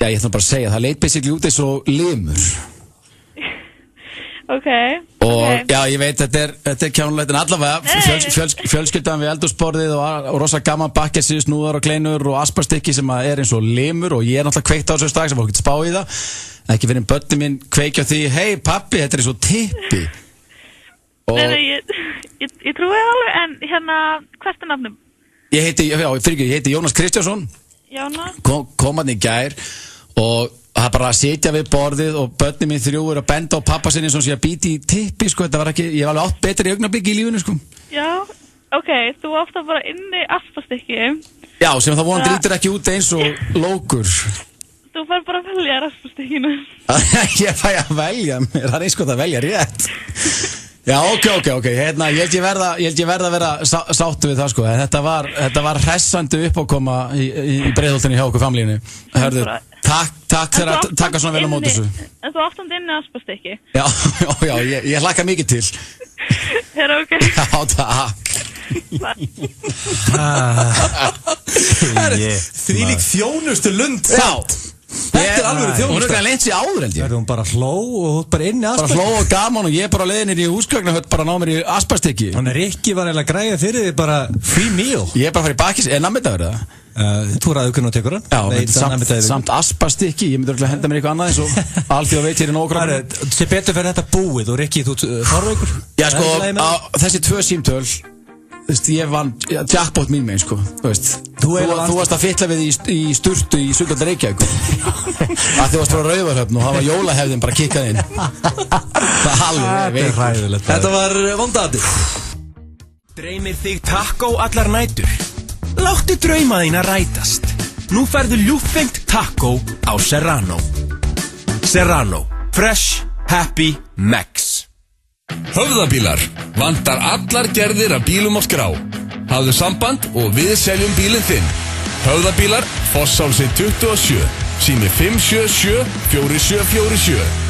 ég ætla bara að segja, það leit basically út eins og limur. Ok. Og já, ég veit, þetta er kjánulegt en allavega fjölskyldan við eldhúsborðið og rosa gaman bakkelsi, snúðar og kleinur og aspastykki sem er eins og limur og ég er náttúrulega kveikt á þessu stag sem fólk getur spá í það. Ekki fyrir börnin minn kveikja því, hei pappi, þetta er eins og tippi. Nei, ég trúi það alveg, en hvert er nafnum? Ég heiti Jónas Kristjánsson. Jónas. Kom hann í gær og það bara að sitja við borðið og börnin mín 3 eru að benda á pappa sinni eins og sé að býti í tippi sko, þetta var ekki, ég var alveg átt betri augnablik í lífinu sko. Já, ok, þú átt að bara inni aspastykki. Já, sem það vonandi lítur ekki út eins og lókur. Þú fær bara að velja aspastykkinu. Ég fæ að velja mér, það er eins og það velja rétt. Já, ok, ég held ég verða að vera sáttu við það sko, þetta var hressandi uppákoma í Breiðholtinu hjá okkur famlíinu. Hörðu, takk fyrir að taka svona vel á móti þessu. En þú átt inni aspastykki? Já, ég hlakka mikið til. Ok. Já, takk. Þvílík þjónustu lund. Já. Þetta er alveg þjónustu. Hún er ekki að leint sér áður held ég. Hún bara hló og bara inni aspastykki. Bara hló og gaman og ég bara leiðinir í húsgagnahöll bara ná mér í aspastykki. Þannig að Rikki var eiginlega græða fyrir þig bara free meal. Ég er bara að fara í bakis, nammidagur það? Þú ræður hvernig þú tekur hann. Já, samt aspastykki, ég myndi örgulega henda mér eitthvað annað eins og alþjóð veit hér í nógráð. Sem betur fyrir þetta búið og Rikki, þú farveikur? Já, sko, þessi 2 símtöl, ég vann jackpot mín megin, sko, þú veist. Þú varst að fylla við í sturtu í Sundhöllar Reykjavík. Þú varst frá Raufarhöfn og það var jólahefðin bara kikkað inn. Það alveg veikur. Þetta var vondandi. Dreymir þig taco allar nætur? Láttu drauma þína rætast. Nú færðu ljúffengt taco á Serrano. Serrano. Fresh, happy, max. Höfðabílar. Vantar allar gerðir af bílum á skrá. Hafðu samband og við seljum bílinn þinn. Höfðabílar, Fossálsi 27, sími 577 4747.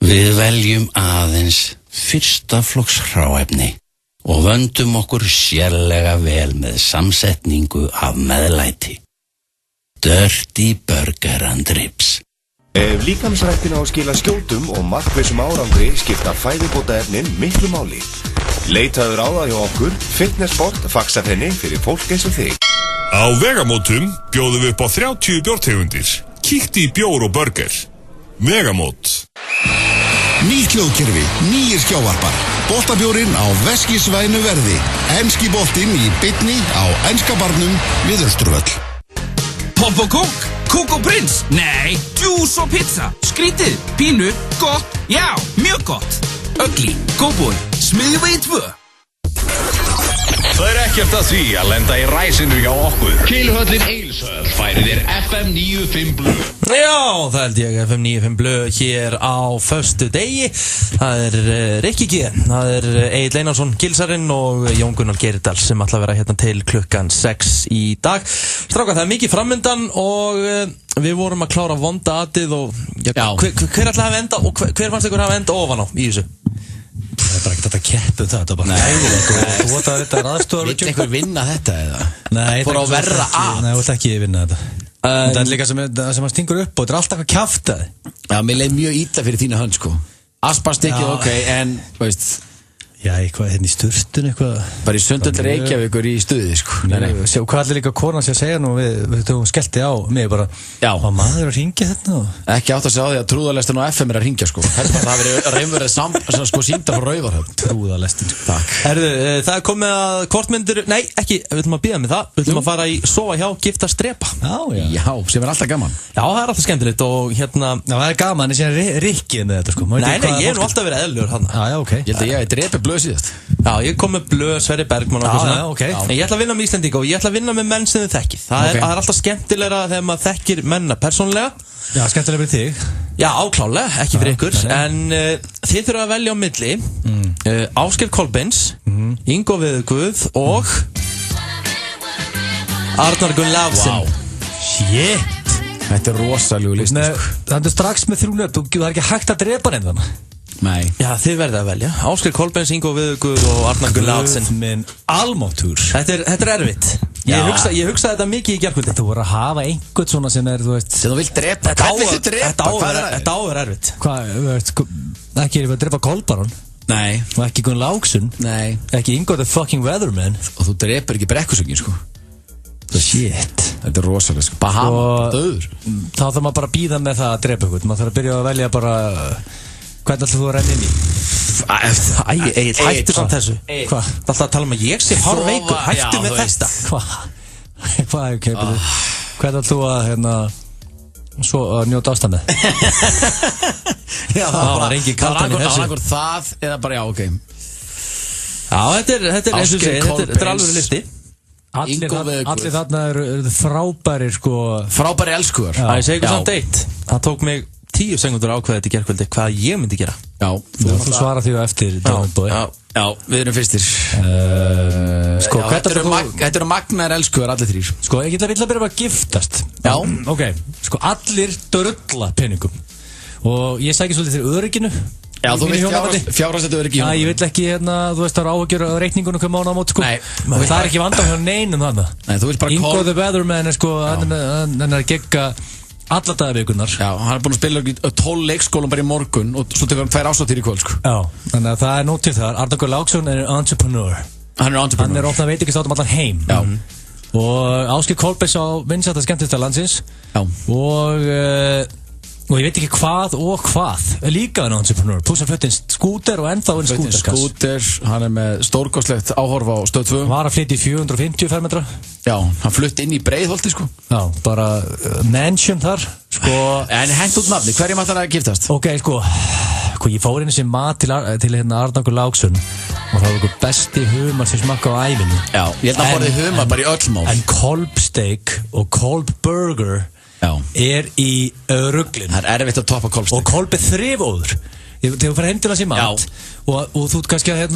Við veljum aðeins fyrsta flokks hráefni og vöndum okkur sérlega vel með samsetningu af meðlæti. Dirty Burger and Ribs. Ef líkamsræktin á að skila skjótum og markvissum árangri skipta fæðubótaefnin miklu máli. Leitaðu ráða hjá okkur, Fitnessport, faxafenni fyrir fólk eins og þig. Á Vegamótum bjóðum við upp á 30 bjórtegundir. Kíktu í bjór og burger. Vegamót. Nýtt hljóðkerfi, nýjir skjávarpar. Boltabjórinn á veskisvænu verði. Enski boltinn í beinni á enska barnum við Austurvöll. Popp og kók, kók og prins. Nei, djús og pizza. Skrítið, pínu, gott, já, mjög gott. Ugly, Cowboy, Smiðjuvegi 2. Það ekkert að því að lenda í ræsinu hjá okkur. Keiluhöllin Egilshöll færir þér FM 95 Blu. Já, það held ég FM 95 Blu hér á föstu degi. Það Rikki G, það Egill Einarsson Gilsarinn og Jón Gunnar Geirdal sem ætla að vera hérna til klukkan 6 í dag. Strákar, það mikið framundan og við vorum að klára vonda aðið og hver ætla að hafa enda og hver fannst ykkur hafa enda ofan á í þessu? Það bara ekki þetta keppum það bara þú vart að þetta aðstofar vill einhver vinna þetta eða? Nei, fór á verra að Nei, þú vilt ekki vinna þetta það líka sem að stingur upp og þetta alltaf eitthvað kjaftaði. Já, mér leið mjög illa fyrir þína hönd sko. Asparstykkið ok, en veist Já, eitthvað hérna í sturtun eitthvað bara í Sundhöll Reykjavíkur í stuði sko. Sjá, hvað allir líka konan sé að segja nú við skellti á mig bara var maður að ringja þetta ekki átt að segja á því að trúðalestin á FM að ringja sko. Það hafi verið reynverið sko sínda frá Raufarhöfn trúðalestin Takk Það er komið að kortmyndir nei, ekki, við ætlum að bíða með það við ætlum að fara í sofa hjá, giftast, drepa Já, sem alltaf gaman Já, það alltaf skemmtilegt og hérna það gaman, en síðan Rikki með þetta sko. Nei, ég hef nú alltaf verið eðlugur hann Ég held að ég drepi blöð síðast Já, ég kom með Blöð, Sverri Bergmann og svona okay. En ég ætla að vinna með Íslendinga og ég ætla að vinna með menn sem þið þekkið Það er alltaf skemmtilegra þegar maður þekkir menna persónlega Já, skemmtilega fyrir þig Já, áklálega, ekki fyrir ykkur En þið þurfa að velja á milli Ásgeir Kolbeins Ingo Viðguð og Arnar Gunnlaugsson Shit Þetta er rosaljú listi Það er strax með þrjúnöfn Það er ekki hægt að drepa nefn þannig Nei Já, þið verðið að velja Ásgeir Kolbeins, Ingo Viðguð og Arnar Gunnlaugsson Minn almáttur Þetta er erfitt Ég hugsaði þetta mikið í gærkvöldi Þú voru að hafa einhvern svona sem er sem þú vilt drepa Þetta áver erfitt Hvað, ekki er við að drepa Kolbaron Nei Og ekki Gunnlaugsson Nei Ekki Ingo the fucking Weatherman Og þú drepar ekki brekkusöngin sko Shit Þetta er rosalega sko Bahama, döður Þá þarf maður bara að býða með það að drepa ykkur Maður þarf að byrja að velja bara Hvernig ætlum þú að renna inn í? Egil, hættu samt þessu Hvað? Það ætla að tala um að ég sé hárveikur Hættu með þetta Hvað er keipið? Hvernig ætlum þú að hérna Svo að njóta ástandið? Já, það var engin kaldan í þessu Það eða bara já, ok Já, þetta er eins og segir Þetta er alveg listi Allir þarna eru frábæri sko Frábæri elskuðar Það ég segi ykkur samt eitt Það tók mig 10 sekundur ákveðið þetta í gærkvöldi hvað ég myndi gera Já, þú svara því á eftir Já, við erum fyrstir Sko, þetta eru magnaðir elskuðar allir þrýr Sko, ég vil að byrja að giftast Já Ok, sko, allir drulla peningum Og ég sækir svolítið til örygginu Já, þú vilt fjárhagslegt öryggi Já, ég vil ekki, hérna, þú veist, það eru áhugjur á reikningunum hver mánu á móti, sko Nei Það er ekki vandam hjá neinum þarna Nei, þú vilt bara Ingo the Weatherman er sko, hann er að gegga alla dagavikunar Já, hann er búin að spila 12 leikskólum bara í morgun og svo tekur hann 2 ásáttir í kvöld sko. Já, þannig að það er nót til það Arnar Gunnlaugsson er entrepreneur Hann er ofta veitingastátum allan heim Já Og Ásgeir Kolbeins á vinsætta skemmtistar landsins Já Og ég veit ekki hvað og hvað Líka en entrepreneur Pluss að fluttinn skúter og ennþá en skúter Hann er með stórkostlegt áhorf á Stöð 2 Var að flytja í 450 fermetra Já, hann flutt inn í Breiðholti sko Já, bara mansion þar Sko En hent út nafni, hverjum ætlar að giftast? Ok, sko ég fór inn sem mat til hérna Arnar Gunnlaugsson Og það var einhver besti humar sem smakka á ævinni Já, ég held að hann borði humar bara í öll mál En kolbsteak og kolbburger er í ruglinu. Það er erfitt að toppa Kolb og Kolb er þrifóður. Þegar þú fyrir heim til hans í mat og þú ert kannski að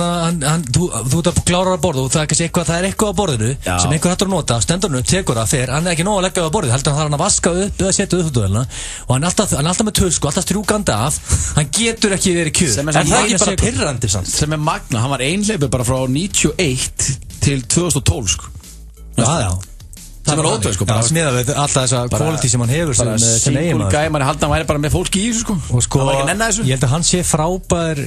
þú ert að klára að borða og það er eitthvað á borðinu sem einhver hættur að nota, stendur hann upp, tekur það, fer, hann er ekki nóg að leggja það á borðið, heldur hann að vaska upp eða setja upp út og hann er alltaf með tusku, alltaf strjúkandi af, hann getur ekki verið kjör. Er það ekki bara pirrandi samt? Sem er magna, hann var einhleipur bara frá 91 til 2012 sko. Já. Það var ótrúið sko. Smiða við alltaf þessa quality sem hann hefur sem eiginmaður. Gæmar í haldan væri bara með fólki í þessu sko. Og sko, ég held að hann sé frábær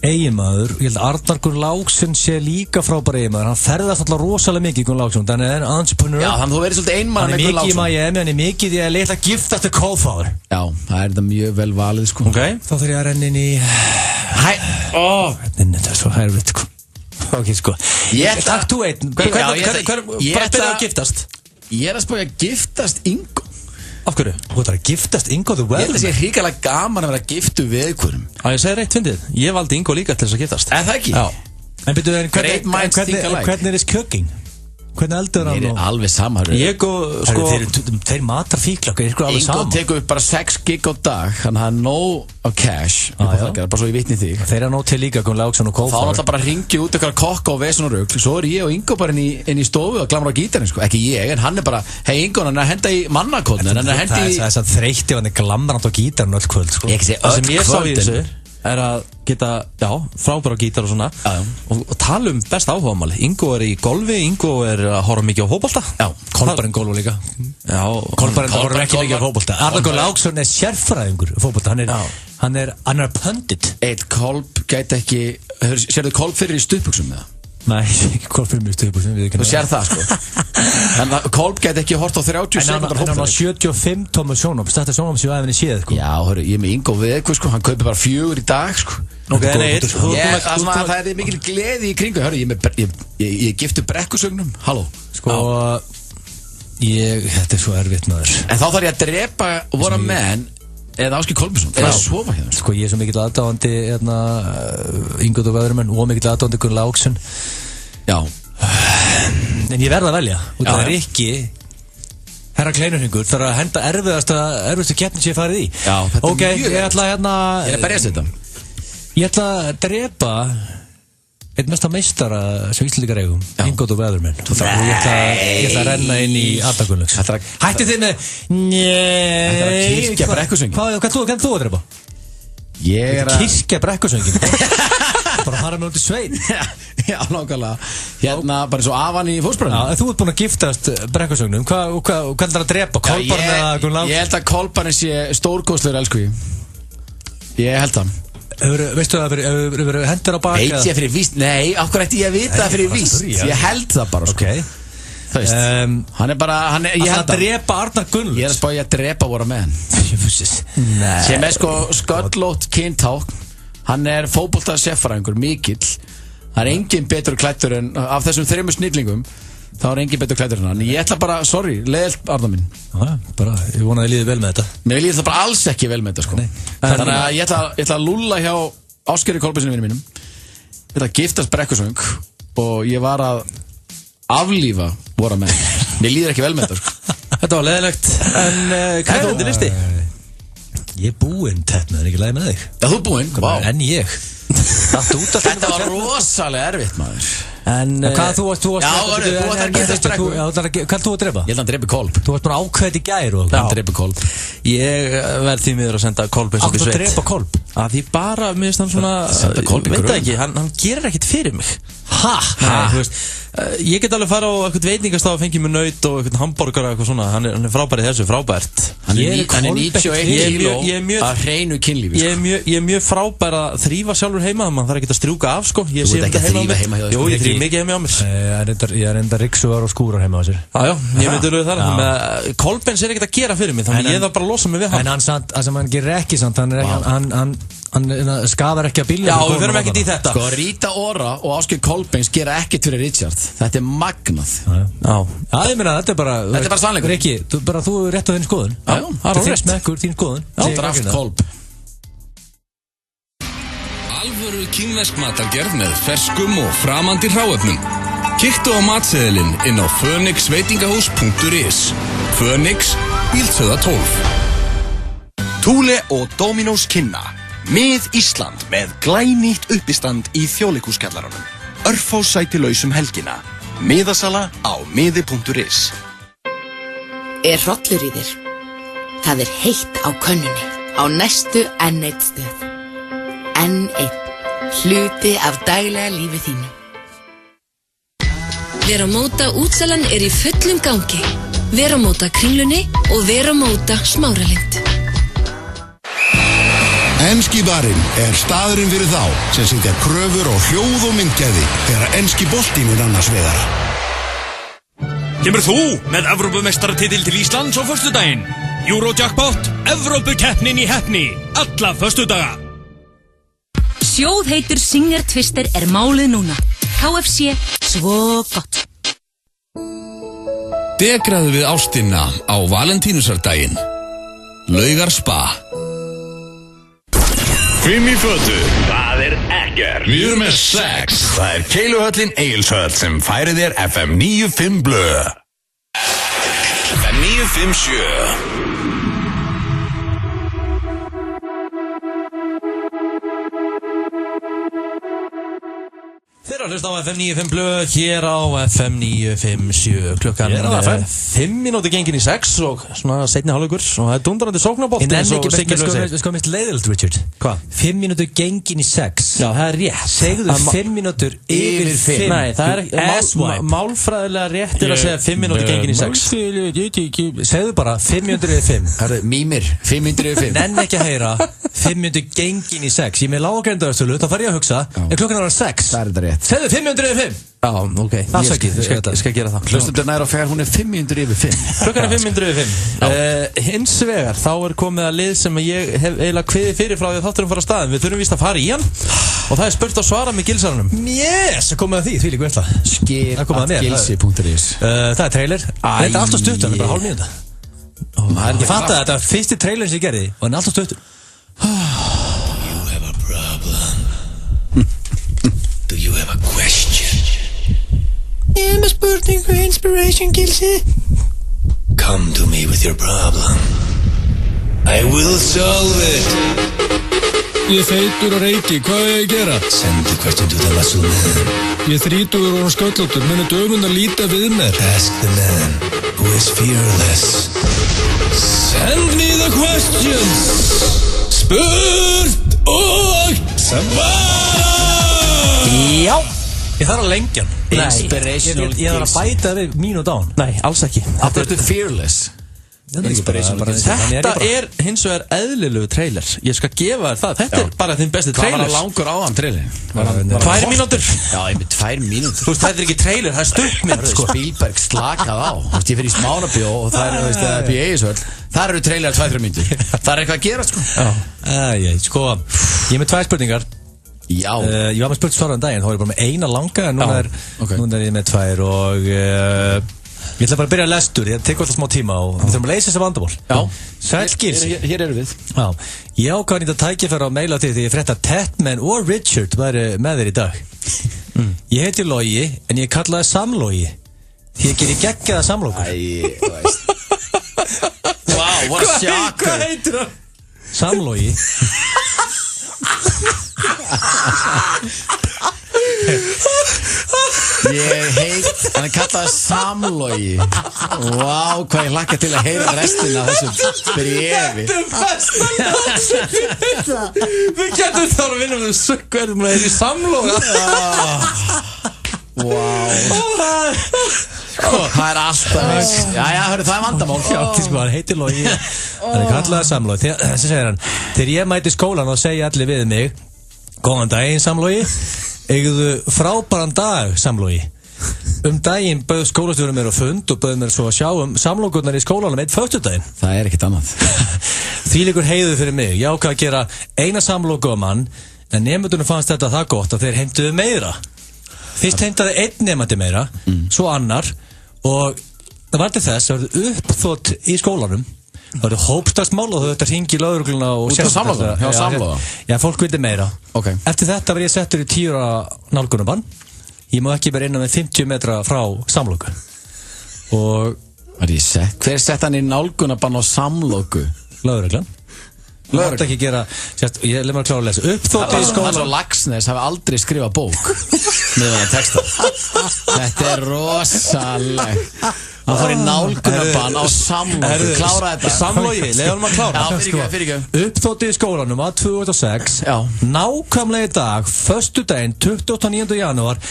eiginmaður. Ég held að Arnar Gunn Láksson sé líka frábær eiginmaður. Hann ferðast alltaf rosalega mikið Gunn Láksson. Þannig er entrepreneur. Já, þannig þú verið svolítið einmann með Gunn Láksson. Hann er mikið í Miami, hann er mikið í að leita giftast til Coldfather. Já, það er þetta mjög vel valið sko. Okay. Þá þarf ég að renna inn í þetta er svo herfitt sko. Ok, sko. Takk þú einn. Bara byrja að giftast. Ég er að spója að giftast Ingo. Af hverju? Þú ætlar að giftast Ingo the Weatherman? Ég held að sé hrikalega gaman að vera giftu við einhverjum. Ég segi reitt fyndið. Ég valdi Ingo líka til þess að giftast. Það ekki? Já. En byrju, hvernig er cooking? Hvernig eldur hann? Ég er alveg sama. Ég og sko þeir matar fíkla, er alveg sama. Ingo tekur upp bara 6 gig á dag. Hann hafði nóg á cash. Bara svo ég vitni þig. Þeir eru nóg til líka Gunn Láksson og Coldfather. Þá náttúrulega bara ringi út eitthvað kokka og vesen og rugl. Svo er ég og Ingo bara inn í stofu og glamra á gítarinn sko. Ekki ég, en hann er bara hei Ingo, hann er að henda í mannakotn. Það er þess að þreytti ef hann er glamrand á gítarinn öll kvöld sko. Það sem ég sá í þessu er að geta, frábæra gítar og svona og tala best áhugamáli. Ingo er í golfi, Ingo er að horfa mikið á fótbolta. Kolbarinn golfu líka. Kolbarinn horfa ekki mikið á fótbolta. Arnar Gunn Láksson er sérfræðingur fótbolta, hann er pundit. Eitt Kolb gæti ekki, sérðu Kolb fyrir í stuðbuxum með það? Nei, ekki Kolb fyrir mig í stuðbuxum. Þú sér það sko. En Kolb gæti ekki hort á 30 sekundar hófæri. En hann á 75 tómur sjónum, stætti sjónum sem ég séð sko. Já, hörru, ég er með Ingo við eitthvað sko, hann kaupir bara 4 í dag sko. Það er mikil gleði í kringu, hörru, ég giftu brekkusögnum, halló. Sko, þetta er svo erfitt maður. En þá þarf ég að drepa What a Man eða Ásgeir Kolbjörnsson eða sofa hérna. Sko ég er svo mikill aðdáandi Ingo the Weatherman og mikill aðdáandi Gunn Láksson. Já. En ég verð að velja og það er ekki herra Kleinurhingur þarf að henda erfiðastu keppni sem ég farið í. Já, þetta er mjög ég ætla ég er að berjast þetta. Ég ætla að drepa einn mesta meistara sem Íslendingar eigum, Ingo the Weatherman. Ég ætla að renna inn í Arnar Gunn Láksson. Hætti þið með Þetta er að kirkja brekkusöngin. Hvað þú að drepa? Ég er að kirkja brekkusöngin. Bara fara með út í sveit. Já, nákvæmlega. Hérna, bara svo afan í fótsporinu. Þú ert búin að giftast brekkusöngnum. Hvað er það að drepa? Kolbarinn eða Gunn Láksson? Ég held að Kolbarinn sé stórkostlegur elsku í. Ég held það. Veistu það að hefur verið hendur á baka? Veit ég fyrir víst? Nei, okkur ætti ég að vita það fyrir víst. Ég held það bara sko. Það veist, hann er bara ég held að drepa Arnar Gunn. Ég er að spá að drepa What a Man. Sem er sko sköllótt kyntákn. Hann er fótbolta sérfræðingur, mikill. Það er engin betur klæddur en af þessum 3 snillingum þá er engin betur klæddur en hann. Ég ætla bara, sorry, leiðilt Arnar minn. Bara, ég vona að þið líði vel með þetta. Mér líði það bara alls ekki vel með þetta sko. Þannig að ég ætla að lúlla hjá Ásgeiri Kolbjörnssyni vinum mínum. Ég ætla að giftast brekkusöng og ég var að aflífa What a Man. Mér líður ekki vel með þetta sko. Þetta var leiðilegt. En hvað er þetta listi? Ég er búinn, Tettna, er ekki leið með þig? Já, þú er búinn? Vá. En ég. Þetta var rosalega erfitt maður. En hvað þú varst þú ætlar að giftast brekku. Hvað þú að drepa? Ég ætla að drepa Kolb. Þú varst bara ákveðið í gær og að drepa Kolb. Ég verð því miður að senda Kolb eins og í sveit. Þú drepa Kolb? Að því bara, mér finnst hann svona veit það ekki, hann gerir ekkert fyrir mig. Þú veist, ég get alveg fara á eitthvað veitingastaf og fengið mér naut og eitthvað hambúrgar og eitthvað svona. Hann er frábær í þessu, frábært. Hann er 91 kíló að hreinu kynlífi. Ég er mjög frábær að þrífa sjálfur heima, maður þarf ekki að strjúka af sko. Þú ert ekki að þrífa heima hjá þér? Jú, ég þríf mikið heima á mér. Ég er enda ryksugar og skúrar heima á sér. Já, ég myndi alveg það. Þannig að Kolbens er ekkert að gera fyrir mig, þannig ég þarf bara að losa mig við hann. En hann sem hann gerir ekki samt, hann skadar ekki að bílja. Já, við verum ekkert í þetta. Sko, Rita Ora og Ásgeir Kolbens gera ekkert fyrir Richard. Þetta er magnað. Já, ég meina, þetta er bara sannleikur. Rikki, þú er rétt á þinn skoðun. Já, það er rétt. Smekkur, þín skoðun. Draft Kolb. Alvöru kínversk matargerð með ferskum og framandi hráefnum. Kíktu á matseðilinn inn á phoenixveitingahús.is. Phoenix, Bíldsöða 12. Thule og Dominos kynna Mið Ísland með glænýtt uppistand í Þjóðleikhúskjallaranum. Örfá sæti lausum helgina. Miðasala á miði.is. Hrollur í þér? Það heitt á könnunni. Á næstu N1 stöð. N1. Hluti af daglega lífi þínu. Veramóta útsalan í fullum gangi. Veramóta Kringlunni og Veramóta Smáralind. Enski barinn staðurinn fyrir þá sem setja kröfur og hljóð og myndgæði þegar enski boltinn annars vegar. Kemur þú með Evrópumeistaratitil til Íslands á föstudaginn? Eurojackpot, Evrópukeppnin í heppni, alla föstudaga. Sjóðheitur Singer Twister málið núna. KFC, svo gott. Degraðu við ástina á Valentínusardaginn. Laugar Spa. 5 í fötu, það ekkert. Við erum með 6. Það Keiluhöllin Egilshöll sem færir þér FM 95 blöð. FM 957. Þeir að hlusta á FM 95 blöð hér á FM 957 klukkan 5 mínúti gengin í 6 og svona seinni hálfleikur og það dundurandi sóknarbolti eins og Siggi Lausir. Sko mest leiðilegt, Richard. Hvað? 5 mínútur gengin í 6. Já, það rétt. Segðu 5 mínútur yfir 5. Nei, það málfræðilega rétt að segja 5 mínútur gengin í 6. Segðu bara 5 mínútur yfir 5. Það mýmir, 5 mínútur yfir 5. Nenn ekki að heyra 5 mínútur gengin í 6. Ég með lággreindaðarstölu, þá fær ég að hugsa klukkan 6. Það þetta rétt. Segðu 500 yfir 5. Já, ok. Ég skal gera það. Hlustum nær á þegar hún 500 yfir 5. Klukkan 500 yfir 5. Hins vegar, þá komið að lið sem ég hef eiginlega kviðið fyrir frá því að þátturinn fara á staðinn. Við þurfum víst að fara í hann og það spurt að svara með gilsarunum. Yes, það komið að því, því líka veitla. Skir@gilsi.is. Það trailer. Þetta alltaf stutt, það bara hálf mínúta. Ég fatt að þetta fyrsti trailerin sem ég gerði og hann alltaf stutt. Do you have a question? Ég með spurningu, inspiration, Gilsi. Come to me with your problem. I will solve it. Ég feitur og reiki, hvað ég að gera? Send the question to the muscle man. Ég þrítugur og sköllóttur, minn dömund að líta við mér. Ask the man who is fearless. Send me the questions. Spurt og svar. Já. Ég þarf að lengja hann. Inspirational. Ég þarf að bæta við mínútu á hann. Nei, alls ekki. Þetta er fearless. Þetta hins vegar eðlilegu trailer. Ég skal gefa þér það. Þetta bara þinn besti trailer. Hvað var það langur á hann trailer? 2 mínútur. Já, ég með 2 mínútur. Þú veist, þetta ekki trailer, það stuttmynd sko. Spielberg slakað á. Þú veist, ég fyrir í Smánabjó og það upp í Egilshöll. Þar eru trailer 2-3 mínútur. Það eitthvað að gera sko. Sko, ég með 2 spurningar. Já. Ég var með spurt svaraðan daginn, þá var ég bara með eina langa en núna ég með 2 og ég ætla bara að byrja að lestur, ég tek alltaf smá tíma og við þurfum að leysa þessi vandamál. Já. Sæll Gilsi. Hér eru við. Já. Ég ákvað nýtt að tækifæra á maila til því ég frétta að Tatman og Richard væri með þér í dag. Ég heiti Logi en ég kallaði Samlogi því ég gerir geggjaða samlokur. Þú veist. Wow, what a shocker. Hvað heitir það? Samlogi. Hann kallaði Samlogi. Vá, hvað ég hlakka til að heyra restina af þessu bréfi. Þetta besta nátt sem ég veit það. Við getum þá að vinna með þessu sökverðum að heyra í Samloga. Vá. Það alltaf eins. Jæja, hörru, það vandamál. Já, hann heitir Logi. Hann kallaði Samlogi. Þessi segir hann, þegar ég mæti skólan og segja allir við mig góðan daginn Samlogi, eigðu frábæran dag Samlogi. Daginn bauð skólastjórinn mér á fund og bauð mér svo að sjá samlokurnar í skólanum einn föstudaginn. Það ekkert annað. Þvílíkur heiður fyrir mig. Ég ákvað að gera eina samloku á mann en nemendunum fannst þetta það gott að þeir heimtuðu meira. Fyrst heimtaði einn nemandi meira, svo annar og það var til þess að það var uppþótt í skólanum. Það var hópstarfsmál og þau þetta hringi í lögregluna og út á samloka? Já, samloka. Já, fólk vildi meira. Okay. Eftir þetta var ég settur í 10 ára nálgunabann. Ég má ekki vera innan með 50 metra frá samloku. Og Hver sett hann í nálgunabann á samloku? Lögreglan. Þú mátt ekki gera, ég lef mér að klára að lesa. Uppþótt í skólan. Hans og Laxness hafi aldrei skrifað bók með það texta. Þetta er rosalegt. Hann fór í nálgunabann á samloku. Klára þetta. Samlogi, leiði honum að klára. Já, fyrirgefum. Uppþótt í skólanum að 2006. Nákvæmlega í dag, föstudaginn 29. janúar,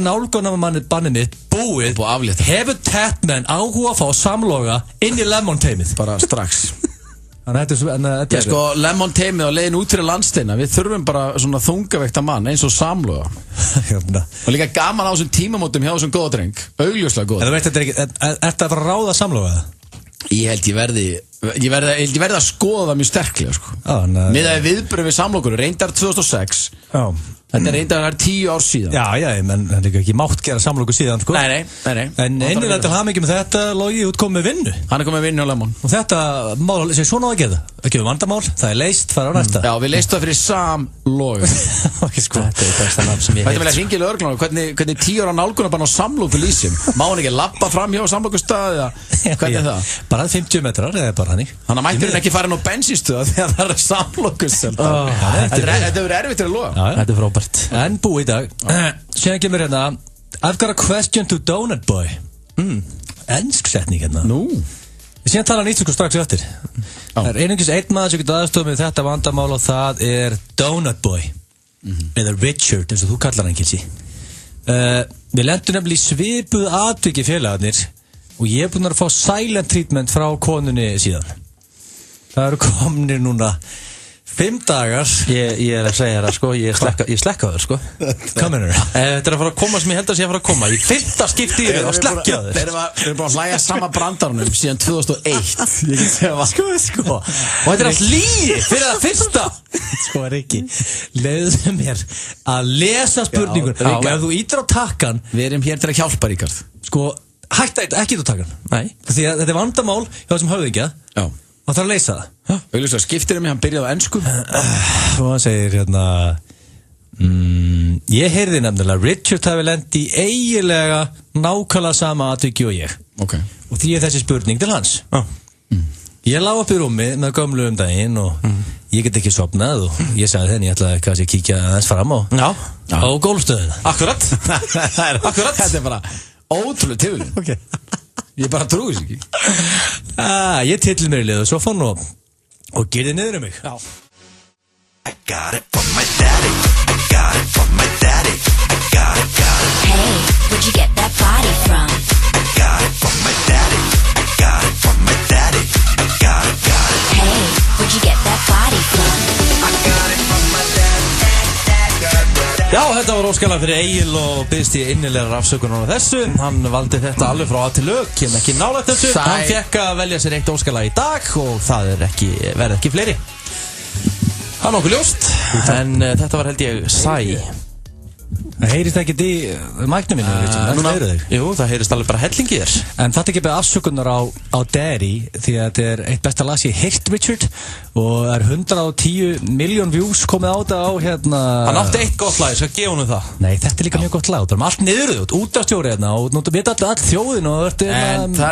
nálgunabannið mitt búið. Hefur Tatman áhuga að fá samloga inn í Lemon teimið? Bara strax. Þetta er sko Lemon teimið á leiðin út fyrir landsteina. Við þurfum bara svona þungavekta mann eins og samloga. Og líka gaman á þessum tímamótum hjá þessum góða dreng. Augljóslega góða. En þú veit þetta ekki, ertu að fara að ráða samloga það? Ég verði að skoða það mjög sterklega sko. Miðað viðbröð við samlokur reyndar 2006. Þetta er reyndar 10 ár síðan. Já, menn það er ekki mátt gera samloku síðan sko. Nei. En einnig til hamingju með þetta Logi út komið vinnu. Hann er komið vinnu á Lemon. Og þetta mál sé svona á að gera. Ekki við vandamál, það er leist, fara á næsta. Já, við leistum það fyrir samlogu. Þetta er besta nafn sem ég heit. Þetta vil að hringi í lögregluna, hvernig 10 ára nálgunabann á samloku lýsum. Má hann ekki labba fram hjá samlokustað eða hvernig er það? Bara 50 metrar eða bara hannig. Þannig að mættur hann ekki fara inn á bensínstöð þegar það er samlokustöð. Þetta verður erfitt að loga. Þetta er frábært. En búið í dag. Síðan kemur hérna I've got a question to Donut Boy. Ensk setning hérna. Síðan tala hann íslensku strax eftir. Það er einungis einn maður sem getur aðstofað með þetta vandamál og það er Donut Boy. Eða Richard, eins og þú kallar hann Kilsi. Við lendum nefnilega í svipuð atviki félagarnir og ég er búinn að fá silent treatment frá konunni síðan. Það eru komnir núna 5 dagar. Ég er að segja það sko, ég slekka þér sko. Hvað meinarðu? Þetta er að fara að koma sem ég held að sé að fara að koma. Í 5. skipti í þér og slekka þér. Við erum bara að hlæja sama brandarunum síðan 2001. Ég get segja það. Sko. Og þetta er allt lygi fyrir það fyrsta. Sko Rikki, leiðu mér að lesa spurningun. Og ef þú ítir á takkan. Við erum hér til að hjálpa Ríkard. Sko, hætta ekki á takkan. Nei. Því að þetta er vandamál hjá þessum höfðingja. Já. Og það er að leysa það. Auðvitað skiptir mig, hann byrjaði á ensku. Og hann segir hérna ég heyrði nefnilega Richard hafi lent í eiginlega nákvæmlega sama atviki og ég. Og því er þessi spurning til hans. Ég lá upp í rúmi með gömlu daginn og ég get ekki sofnað og ég sagði þenni ég ætlaði kannski að kíkja aðeins fram á gólfstöðuna. Akkurat. Þetta er bara ótrúlega tilvíðin. Ég bara trúi þess ekki. Ég tilli mér í liðu sofan og gerði niður um mig. I got it from my daddy. I got it from my daddy. I got it. Hey, where'd you get that body from? I got it from my daddy. I got it from my daddy. I got it. Hey, where'd you get that body from? I got it from my daddy. Já, þetta var óskalag fyrir Egil og byggðist ég innilegar afsökunar á þessu. Hann valdi þetta alveg frá að til lög, kem ekki nálægt þessu. Hann fekk að velja sér eitt óskalag í dag og það er verð ekki fleiri. Það er nokkuð ljóst, en þetta var held ég Sæ. Það heyrist ekkert í mæknum mínu, Jú, það heyrist alveg bara hellingi þér. En þetta er ekki bara afsökunar á Daddy, því að þetta er eitt besta lag sem ég heilt Richard og það er 110 miljón views komið á þetta á hérna. Hann átti eitt gott lag, ég skal gefa honum það. Nei, þetta er líka mjög gott lag, það er allt niður útastjóri hérna og nú veit all þjóðin og þetta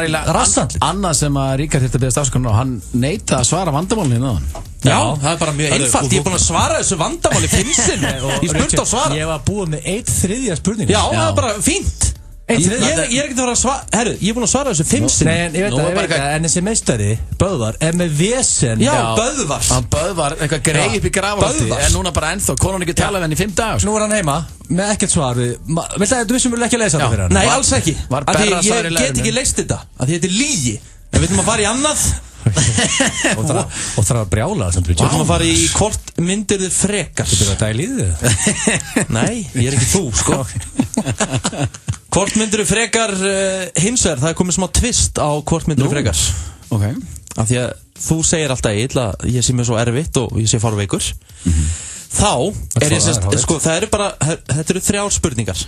er rassandlið. Annað sem að Ríkard þurfti að biðjast afsökunar á, hann neitaði að svara vandamálinu hérna. Já, það er bara mjög einfalt. Ég er búinn að svara þessu vandamáli 5 sinnum. Ég spurt á svara. Ég var búinn með 1/3 spurningu. Já, það er bara fínt. Ég er ekkert að fara að svara. Herru, ég er búinn að svara þessu 5 sinnum. Nei, ég veit það, en þessi meistari, Böðvar, er með vesen. Já, Böðvar. Hann Böðvar, eitthvað greið upp í gravaldi, en núna bara ennþá, konan ekki tala við henni í 5 dagar. Nú er hann heima, með ekkert svar við. Þú vissum vel ekki að leysa þetta fyrir hann? Nei, alls ekki. Ég get ekki leyst þetta, af því þetta er lygi. En við ætlum að fara í annað. Og það er að brjála Við ætlum að fara í hvort myndir þið frekar. Þú byrjar að dæla í þið? Nei, ég er ekki þú, sko. Hvort myndir þið frekar hins vegar, það er komið smá tvist á hvort myndir þið frekar. Af því að þú segir alltaf að ég sé mér svo erfitt og ég sé farveikur. Þá er ég sérst, sko, þetta eru 3 spurningar.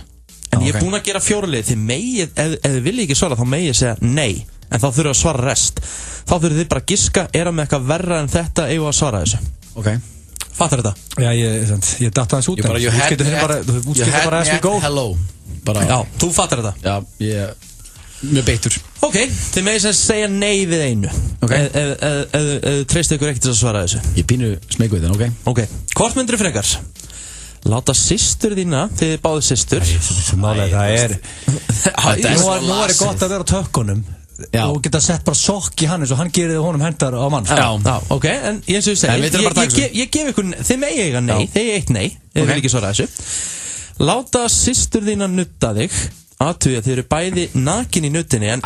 En ég er búinn að gera 4 lið. Þið megið, ef þið viljið ekki svara, þá megið ég segja nei. En þá þurfum að svara rest. Þá þurfum þið bara að giska, er það með eitthvað verra en þetta eigum að svara þessu. Fattar þetta? Já, ég datt aðeins út. You had hello. Já, þú fattar þetta. Já, mjög beittur. Ok, þið megið sem segja nei við einu. Ok. Ef treystu ykkur ekkert að svara þessu. Ég pínu smeyku við það, ok. Hvort myndir frekar? Láta systur þína, þið báðu systur. Það er Nú er gott að vera á tökkunum og geta sett bara sokk í hann eins og hann gerir honum hendar á mann. Já, ok, en eins og ég segi, ég gef ykkur, þið megið eiga nei, þið eiga eitt nei, þið vil ekki svara þessu. Láta systur þína nutta þig, aðtuga þið eru bæði nakin í nuttinni, en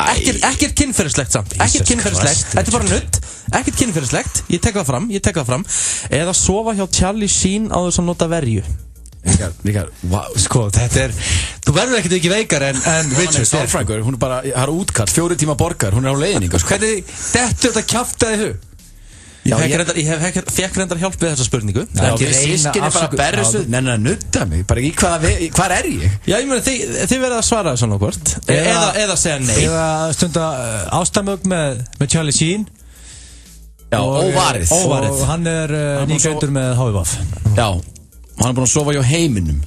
ekkert kynferðislegt samt, ekkert kynferðislegt, þetta er bara nutt, ekkert kynferðislegt, ég tek það fram, eða sofa hjá Charlie Sheen á þess að nota verju. Ríkar, sko, þetta er þú verður ekkert ekki veikar en Richard Sálfrækur, hún er bara, það er útkall 4 tíma borgar, hún er á leiðningu hvernig dettur þetta kjaftaði hug? Ég fekk reyndar hjálp við þessa spurningu. Sískinni bara berðu nutta mig, bara í hvar er ég? Já, ég meina, þið verða að svara þessu annað hvort eða segja nei. Eða stunda ástamög með Charlie Sheen. Já, óvarið. Og hann er nýgöndur með HVF. Já, og hann er búinn að sofa hjá heiminum.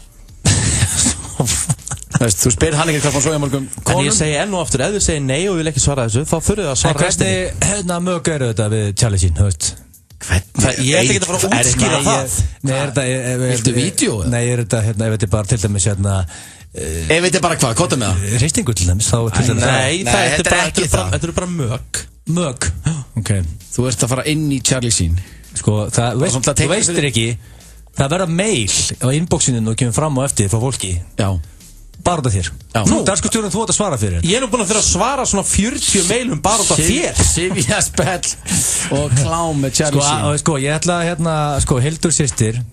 Þú spyrir hann ekki hvað hann sofa hjá mörgum konum. En ég segi enn og aftur, ef þið segir nei og vil ekki svara þessu, þá þurfið það að svara restinni. Hvernig mög eru þetta við Charlie Sheen, þú veist? Ég ætla ekki að fara að útskýra það. Nei, er þetta viltu vídeo? Nei, er þetta, ef þetta er bara til dæmis ef þetta er bara hvað, kóta með það? Ristingu til dæmis, þá til dæmis. Nei, þetta er bara mög. Ok. Þú ert að fara inn í Charlie Sheen. Sko, þú veistir ekki, það verða mail á inboxinu og kemur fram og eftir frá fólki. Já. Bara út af þér. Nú, darskustjórun þú átt að svara fyrir. Ég er nú búinn að þurfa að svara svona 40 mailum bara út af þér. Sivja spell og klám með Charlie Sheen. Sko, ég ætla að Hildur systir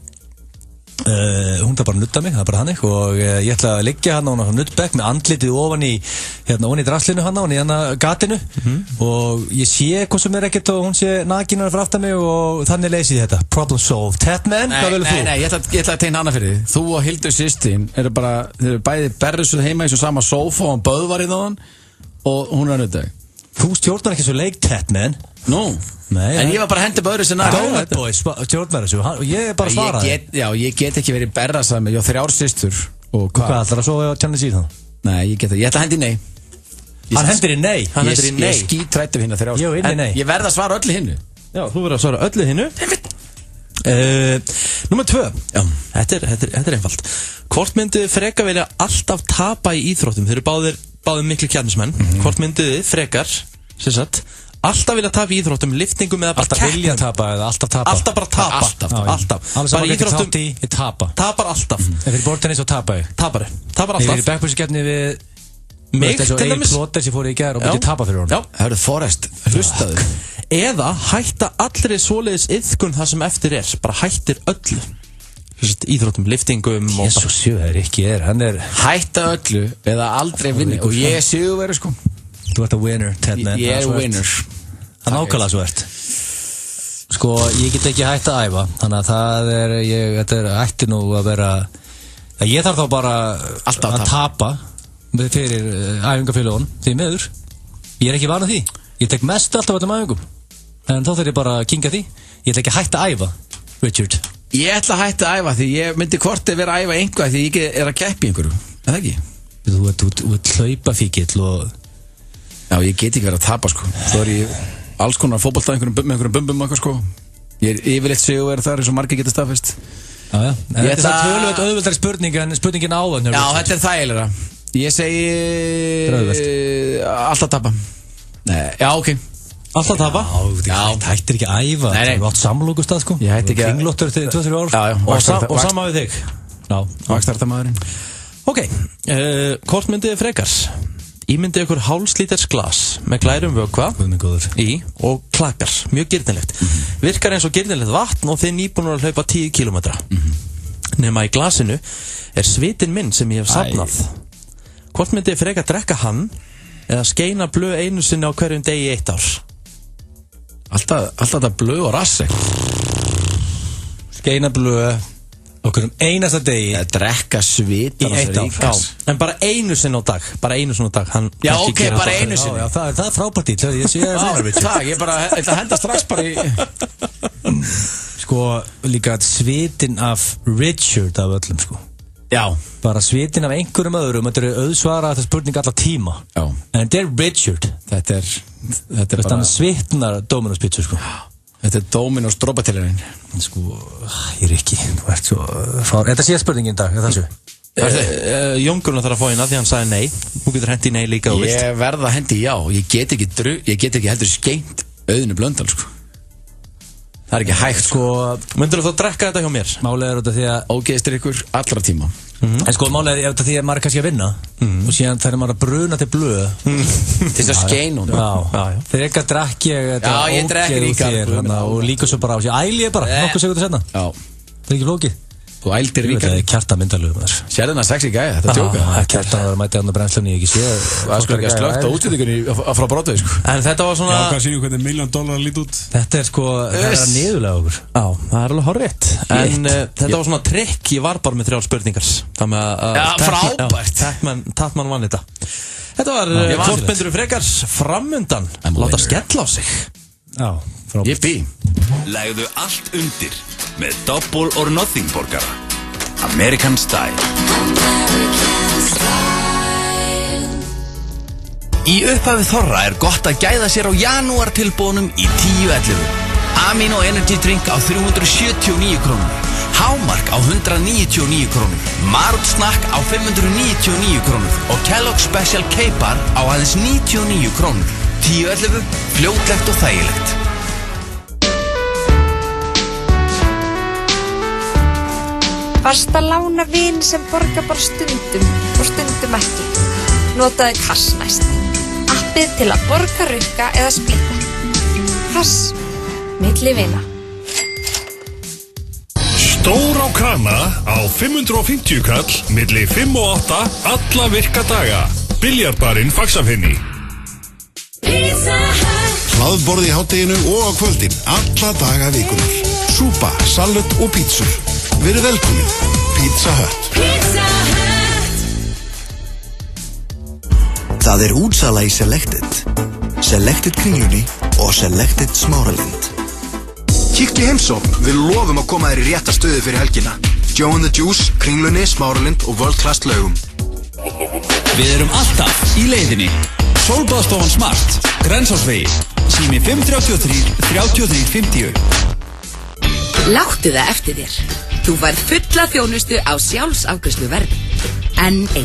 hún er bara að nutta mig, það er bara hannig og ég ætla að liggja hann á hann nuttbekk með andlitið ofan í draslinu hann á hann í gatinu og ég sé hvað sem er ekkert og hún sé nakinar fyrir aftan mig og þannig leysið þetta. Problem solved. Tatman, hvað vilur þú? Nei, ég ætla að tegna hana fyrir þig. Þú og Hildur systin eru bara, þeir eru bæði berðusuð heima í svo sama sófa og hann böðvarið á hann og hún er að nutta þig. Þú stjórnar ekki svo leik, Tatman. Nú, en ég var bara að hendi böðru sem Donut Boy stjórnar þessu og ég er bara að svara þig. Já, ég get ekki verið berðasað með, ég á 3 systur. Og hvað ætlar að sofa á Charlie Sheen þá? Nei, ég ætla að hendi nei. Hann hendir í nei? Ég skítrættu hérna 3 Jú, inn í nei. Ég verð að svara öllu hinnu. Já, þú verður að svara öllu hinnu. Númer 2. Já, þetta er einfalt. Hvort myndið þið frekar vilja alltaf tapa í íþróttum? Þeir eru báðir miklu kjarnismenn. Hvort myndið þið frekar, sem sagt, alltaf vilja tapa í íþróttum, liftingum eða bara keppnum? Alltaf vilja tapa eða alltaf tapa? Alltaf bara tapa. Alltaf. Bara íþróttum, ég tapa. Tapar alltaf. Ef fyrir bortennis og tapa ég? Tapar alltaf. Ef fyrir backpusskeppni við mig, til dæmis. Plóter sem fór í gær og myndi tapa fyrir honum. Já. Það eru Forrest, hlustaðu. Eða hætta allri svoleiðis iðkun það sem eftir er. Bara hættir öllu. Íþróttum, liftingum og Jesús, það er ekki hann er hætta öllu eða aldrei vinni og ég sigurveri sko. Þú ert að winner, Tatman. Ég er winner. Það er nákvæmlega svo ert. Sko, ég get ekki hætt að æfa, þannig að þetta ætti nú að vera ég þarf þá bara að tapa fyrir æfingafélagun því miður. Ég er ekki vanað því. Ég tek mest alltaf öllum æfingum en þá þarf ég bara að kinga því. Ég ætla ekki að hætta að æfa, Richard. Ég ætla að hætta að æfa því ég myndi hvort að vera að æfa einhvað því ég er að keppi einhverju, er það ekki? Þú ert hlaupafíkill og já, ég get ekki verið að tapa sko. Svo er ég alls konar fótbolta með einhverjum bumbum eitthvað sko. Ég er yfirleitt sigurvegari þar eins og margir geta staðfest. Já. Þetta er það töluvert auðveldari spurning en spurningin áðan. Já, þetta er þægilegra. Ég segi alltaf tapa. Nei, já, ok. Alltaf tapa? Já, hættir ekki að æfa. Nei. Þú átt samlokustað sko. Ég hætti ekki að kringlóttur til 2-3 ár. Já. Og sama við þig. Já. Vaxtartamaðurinn. Ok, hvort myndið þið frekar? Ímyndið ykkur hálfslíters glas með glærum vökva í og klakkar, mjög girnilegt. Virkar eins og girnilegt vatn og þið nýbúnur að hlaupa 10 km. Nema í glasinu er svitin minn sem ég hef safnað. Hvort myndið þið frekar drekka hann eða skeina blöð einu sinni á hverjum degi í 1 ár? Alltaf þetta blöð og rassi. Skeina blöð okkur einasta degi að drekka svitan í 1 ár. En bara einu sinni á dag. Bara einu sinni á dag. Já, ok, bara einu sinni. Já, það er frábært í. Ég sé það. Takk, ég bara ætla að henda strax bara í sko, líka svitin af Richard af öllum sko. Já. Bara svitin af einhverjum öðrum. Þetta er auðsvara þetta spurning alla tíma. Já. En þetta er Richard. Þetta er bara... Hann svitnar Domino's pizza, sko. Þetta er Domino's dropateljarinn. Sko, ég er ekki. Þú ert svo... Þetta sé spurningin í dag, þessu. Jóngurinn þarf að fá hérna því hann sagði nei. Þú getur hendi nei líka og vilt. Ég verð að hendi já. Ég get ekki heldur skeint Auðunu Blöndal, sko. Það er ekki hægt, sko. Myndirðu þá drekka þetta hjá mér? Málið er þetta því að... Ógeðstir ykkur allra tíma. En sko, málið er þetta því að maður er kannski að vinna. Og síðan þegar maður að bruna til blöð. Til þess að skeina hún. Já. Þegar ekki að drekki ég þetta ógeð úr þér. Og líka svo bara á sig. Æli ég bara, nokkuð segundur senna. Já. Það er ekki flókið. Þú ældir Ríkard. Þetta er kjartamyndalögum þar. Sér þennan sexy gæja, þetta tjóka. Kjartan var að mæta hann á brennslunni, ég ekki sé. Það skulle ekki að slögt á útvíðingunni frá Broadway, sko. En þetta var svona... Já, hvað sýnum hvernig $1 million líti út? Þetta er sko, það er niðurlega okkur. Já, það er alveg horrið. En þetta var svona trikk, ég var bara með 3 spurningar. Það með að... Já, frábært. Tatman vann þetta. Þetta var hvort myndirðu frekar framundan. Láta skella á sig. Já, frábært. Yippie. Legðu allt undir með Double or Nothing borgara. American Style. Í upphafi þorra er gott að gæða sér á janúartilboðunum í 10.11. Amino Energy Drink á 379 krónur. Hámark á 199 krónur. Marut Snack á 599 krónur. Og Kellogg Special K-Bar á aðeins 99 krónur. 10.11, fljótlegt og þægilegt. Varst að lána vin sem borga bara stundum og stundum ekki. Notaðu Kass næst. Appið til að borga, rukka eða splitta. Kass. Milli vina. Stór á krana á 550 kall, milli 5 og 8, alla virka daga. Biljardbarinn Faxafenni. Hlaðborð í hádeginu og á kvöldin, alla daga vikunar. Súpa, salut og pítsur. Verið velkomin, Pizza Hut. Það er útsala í Selected. Selected Kringlunni og Selected Smáralind. Kíktu í heimsókn, við lofum að koma þér í rétta stöðu fyrir helgina. Joe and the Juice, Kringlunni, Smáralind og World Class laugum. Við erum alltaf í leiðinni. Sólbaðstofan Smart, Grensásvegi, sími 533 33 50. Láttu það eftir þér. Þú færð fulla þjónustu á sjálfsafgreiðslu verði. N1.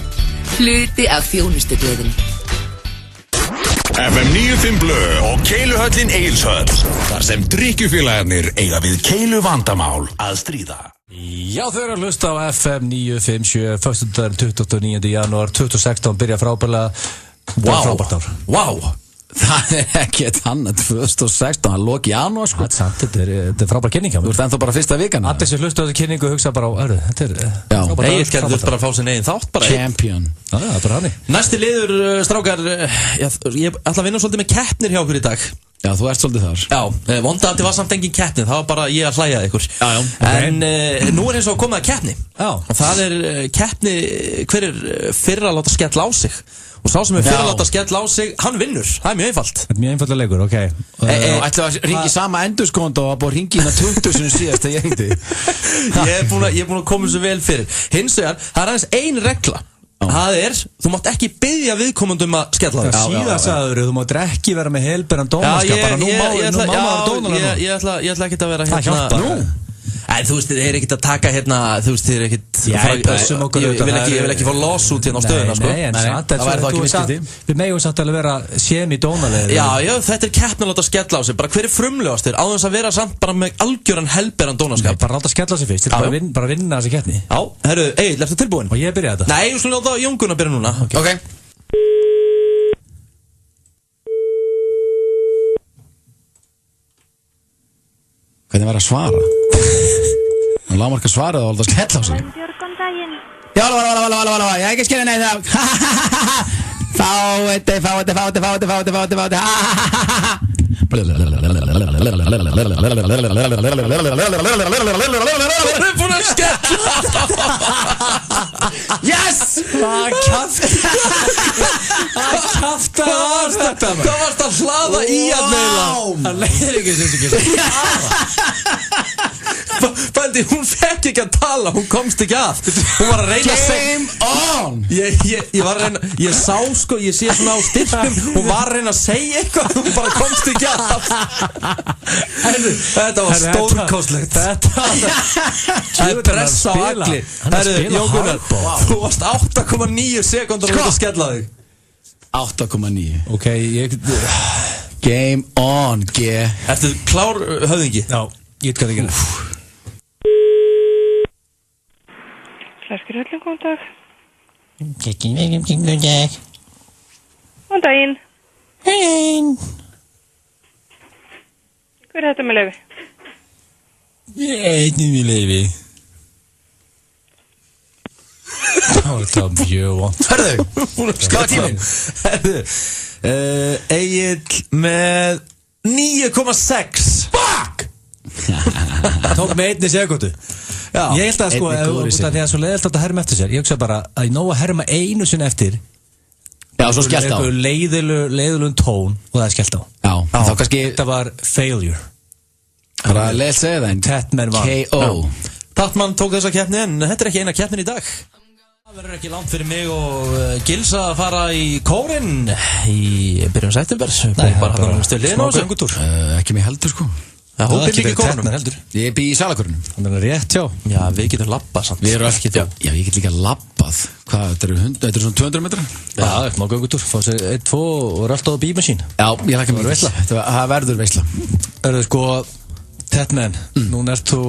Hluti af þjónustugleðinni. FM 95 Blö og Keiluhöllin Egilshöll. Þar sem drykkjufélagarnir eiga við keilu vandamál að stríða. Já, þau eru að hlusta á FM 957, föstudaginn 29. janúar 2016, byrja frábærlega. Frábært ár. Wow. Það er ekki eitt annað 2016, það loki í janúar, sko. Þetta er frábær kynning hjá mér. Þú ert ennþá bara fyrsta vikan. Allir sem hlusta á þessu kynningu hugsa bara á, þetta er frábært ár. Egil gerði þurft bara að fá sin eigin þátt bara. Champion. Já, það er bara hannig. Næsti liður, strákar, ég ætla að vinna svolítið með keppnir hjá okkur í dag. Já, þú ert svolítið þar. Já, vondaði var samt engin keppni, það var bara ég að hlæja ykkur. Já. En nú er eins og komið að keppni. Já. Og það er keppni, hver er fyrr að láta skella á sig. Og sá sem er fyrir að láta skella á sig, hann vinnur. Það er mjög einfalt. Þetta er mjög einfalt að leikur, ok. Ætlaðu að ringi sama endurskónd og að búið að ringi hérna 20 sem síðast að ég ringdi. Ég er búin að koma svo vel fyrir. Hins vegar, það er aðeins ein regla. Það er, þú mátt ekki biðja viðkomandi að skella á þig. Síðan sagður, þú mátt ekki vera með helberan dónaskap. Ég ætla ekki að vera hérna. En þú veist, þið er ekkert að taka hérna, þú veist, þið er ekkert... Ég vil ekki fá lawsuit hérna á stöðuna, sko. Nei, það væri þá ekki viðskipti. Við megum samt alveg vera semi-dónalegir. Já, þetta er keppni að láta skella á sig. Bara hver er frumlegastur, á þess að vera samt bara með algjöran helberan dónaskap. Nei, bara láta skella á sig fyrst, bara vinna þessi keppni. Já, herru, Egill, ertu tilbúin? Og ég byrja þetta. Nei, við skulum láta Jón Gunnar byrja núna. Ok. Hvernig verður að svara? Það lágmarka svarað og alltaf skella á sig. Góðan daginn. Já, alveg, ég ekki skilja neitt það. Fáti. Það er búin að skella. Yes! Hvað kjátt? Hvað varst að hlaða í að meila? Það leiðir ekki sem ekki Bældi, hún fekk ekki að tala, hún komst ekki að. Hún var að reyna að segja Game on! Ég var að reyna, ég sá sko, ég sé svona á styrkum. Hún var að reyna að segja eitthvað, hún bara komst ekki að. Þetta var stórkostlegt. Það er pressa á allir. Jón Gunnar, þú varst 8,9 sekúndur að skella þig. 8,9. Ok, Game on, G. Ertu klár höfðingi? Já, ég veit hvað það gerir. Fleskir öllum, góðan dag. Góðan dag. Góðan daginn. Hei. Hver er þetta með leyfi? Ég heiti með leyfi. Það var þetta mjög vant. Hörðu, hvað er tíminn? Hörðu, Egill með 9,6. Fuck! Það tók með 1 sekúndu. Ég held að sko, því að svo leiðilt að herma eftir sér. Ég hugsa bara að ég nóg að herma einu sinni eftir. Já, svo skellt á. Leiðilun tón og það er skellt á. Já, þá kannski þetta var failure. Bara leiðilt segja það einn. Tatman var K.O. Tatman tók þessa keppni en þetta er ekki eina keppnin í dag. Það verður ekki langt fyrir mig og Gils að fara í kórinn í byrjun september. Nei, bara smá göngutúr. Ekki mig heldur sko. Það er ekki kórnum heldur. Ég bý í Salakörnum. Það er rétt, já. Já, við getum labbað samt. Við erum ekki þá. Já, ég get líka labbað. Hvað, þetta er svona 200 metrar? Já, smá göngutúr. Fá sér 1, 2 og er alltaf á bímasín. Já, ég lakka mér veisla. Það verður veisla. Erðu sko, Tatman, núna ert þú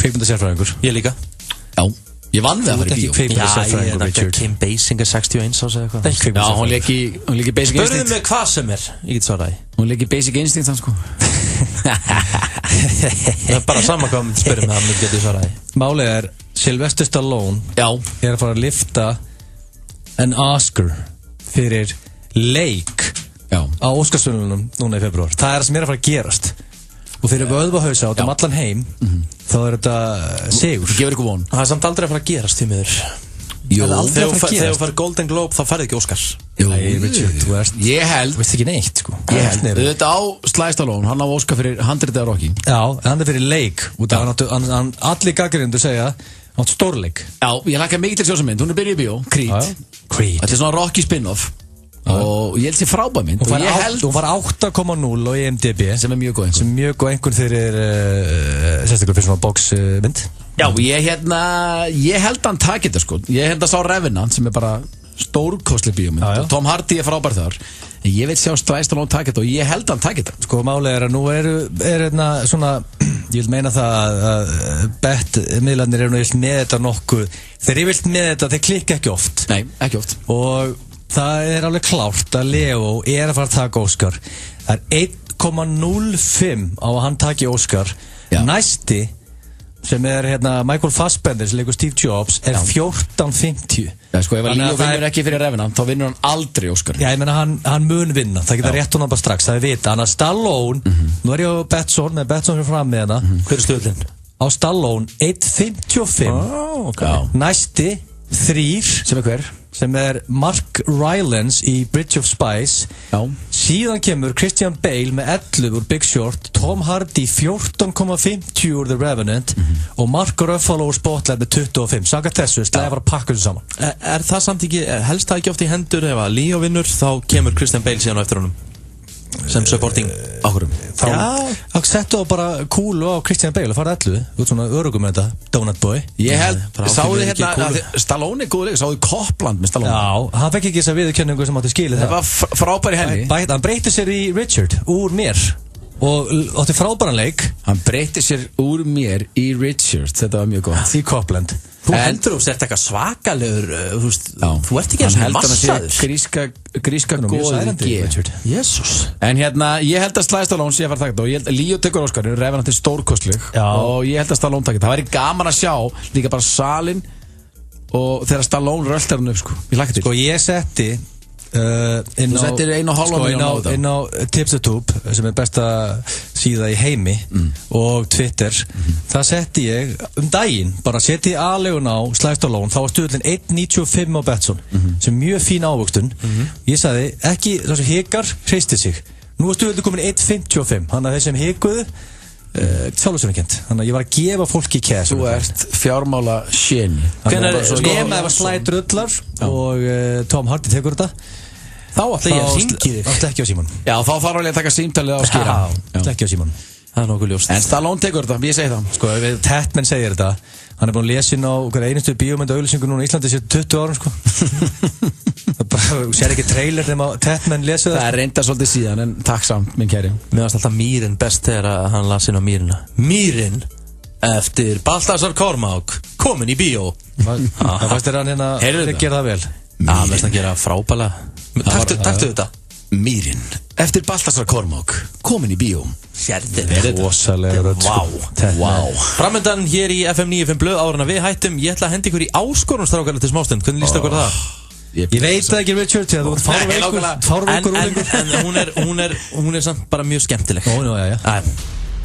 kvikmyndasérfræðingur. Ég líka. Já. Ég vann við að fara í bíó. Já, ég er ekki Kim Basinger 61 ás eða eitthvað. Já, hún leik í Basic Instinct. Spurðu mig hvað sem er, ég get svaraði. Hún leik í Basic Instinct þann sko. Það er bara sama hvað maður spyrir mig að maður getur svaraði. Málið er, Sylvester Stallone er að fara að lifta en Oscar fyrir leik á Óskarsverðlaunum núna í februar. Það er það sem er að fara að gerast. Og fyrir vöðvahausa át allan heim þá er þetta sigur. Það gefur ykkur von. Það er samt aldrei að fara að gerast því miður. Jú, þegar þú fær Golden Globe þá færði ekki Óskars. Jú, Richard, ég held. Þú veist ekki neitt sko. Ég held. Þetta á Sly Stallone, hann á Óskar fyrir handritið af Rocky. Já, hann er fyrir leik. Allir gaggrindu segja átt stórleik. Já, ég lakka mikið til sjósamynd. Hún er byrjuð í bíó, Creed. Þetta er svona Rocky spin-off. Og ég held sér frábæð mynd. Hún var 8,0 á IMDb sem er mjög góð einhvern. Sem mjög góð einhvern fyrir sérstaklega fyrir svona boxmynd. Já, ég held hann takit það sko. Ég held að sá Revenant sem er bara stórkostleg bíómynd. Tom Hardy er frábær þar. En ég veit sjá Sly Stallone takit og ég held hann takit það. Sko málið er að nú er svona, ég vil meina það að bet-miðlarnir eru nú með þetta nokkuð. Þeir eru vilt með þetta, þeir klikka ekki oft. Nei, ekki oft. Og það er alveg klárt að Leo er að fara að taka Óskar. Það er 1,05 á að hann taki Óskar. Næsti sem er Michael Fassbender sem leikur Steve Jobs er 14,50. Sko ef að Leo vinnur ekki fyrir Revenant þá vinnur hann aldrei Óskar. Já, ég meina hann mun vinna. Það geta rétt hún bara strax, það er vita. Hann að Stallone, nú er ég á Betsson með Betsson fyrir fram með hana. Hver er stöðlinn? Á Stallone 1,55. Næsti 3 sem er hver? Sem er Mark Rylance í Bridge of Spies. Síðan kemur Christian Bale með 11 úr Big Short, Tom Hardy 14,50 úr The Revenant og Mark Ruffalo úr Spotlight með 25. Saka þessu, slæði að fara að pakka þessu saman. Er það samt ekki, helst það ekki oft í hendur ef að Leo vinnur, þá kemur Christian Bale síðan á eftir honum sem supporting áhurum. Þá settu þá bara kúlu á Christian Bale og fara 11, út svona örugum með þetta Donut Boy. Ég held, sáðu Stallone er góð leik, sáðu Copland með Stallone. Já, hann fekk ekki þess að viðurkenningu sem átti skilið það. Það var frábæri henni. Hann breyti sér í Richard úr mér og átti frábæran leik. Hann breyti sér úr mér í Richard, þetta var mjög gott. Í Copland. Þú heldur þú sért eitthvað svakalegur, þú ert ekki eins og massaður. Gríska góður Richard. Jésús. En ég held að Sly Stallone sé að fara að taka þetta og ég held að Leo tekur Óskar, Revenant er stórkostleg og ég held að Stallone taka þetta. Það væri gaman að sjá líka bara salin og þegar Stallone röltar hann upp sko. Ég hlakka til. Sko ég setti Þú settir 1,5 milljón á þetta. Inn á Tipsatube, sem er besta síða í heimi, og Twitter, það setti ég daginn, bara setti aðlegun á Slægstólón, þá var stuðullin 1,95 á Betsson, sem mjög fín ávöxtun. Ég sagði, ekki þessu hikar, hreisti sig. Nú er stuðullin komin 1,55, þannig að þeir sem hikuðu, sjálfsögumkent. Þannig að ég var að gefa fólki cash. Þú ert fjármála sheni. Nema ef að Slæd drullar og Tom Hardy tekur þetta, þá ætla ég að ringi þig. Þá slekki á síman. Já, þá þarf alveg að taka símtalið á að skýra. Já, slekki á síman. Það er nokkuð ljóst. En Stallone tekur þetta, ég segi það. Sko, ef Tatman segir þetta, hann er búin að lesa inn á hver einustu bíómynda auglýsingu núna í Íslandi sér 20 árum, sko. Það bara, þú sér ekki trailer nema Tatman lesa það. Það er reynda svolítið síðan, en takk samt, minn kæri. Mér varst alltaf Mýrin best þegar hann las inn á Mýrina. Mýrin eftir Baltasar Kormák, komin í bíó. Það fannst þér hann hérna, þeir gera það vel. Já, mér finnst hann gera frábælega. Taktu þetta. Mýrin eftir Baltasar Kormák, komin í bíó. Sérðu rosalega rödd. Vá. Framöndan hér í FM 95 blöð áður en við hættum. Ég ætla að henda ykkur í áskorun strákar til smástund. Hvernig líst ykkur það? Ég veit það ekki, Richard, því að þú ert fárveikur. En hún er samt bara mjög skemmtileg.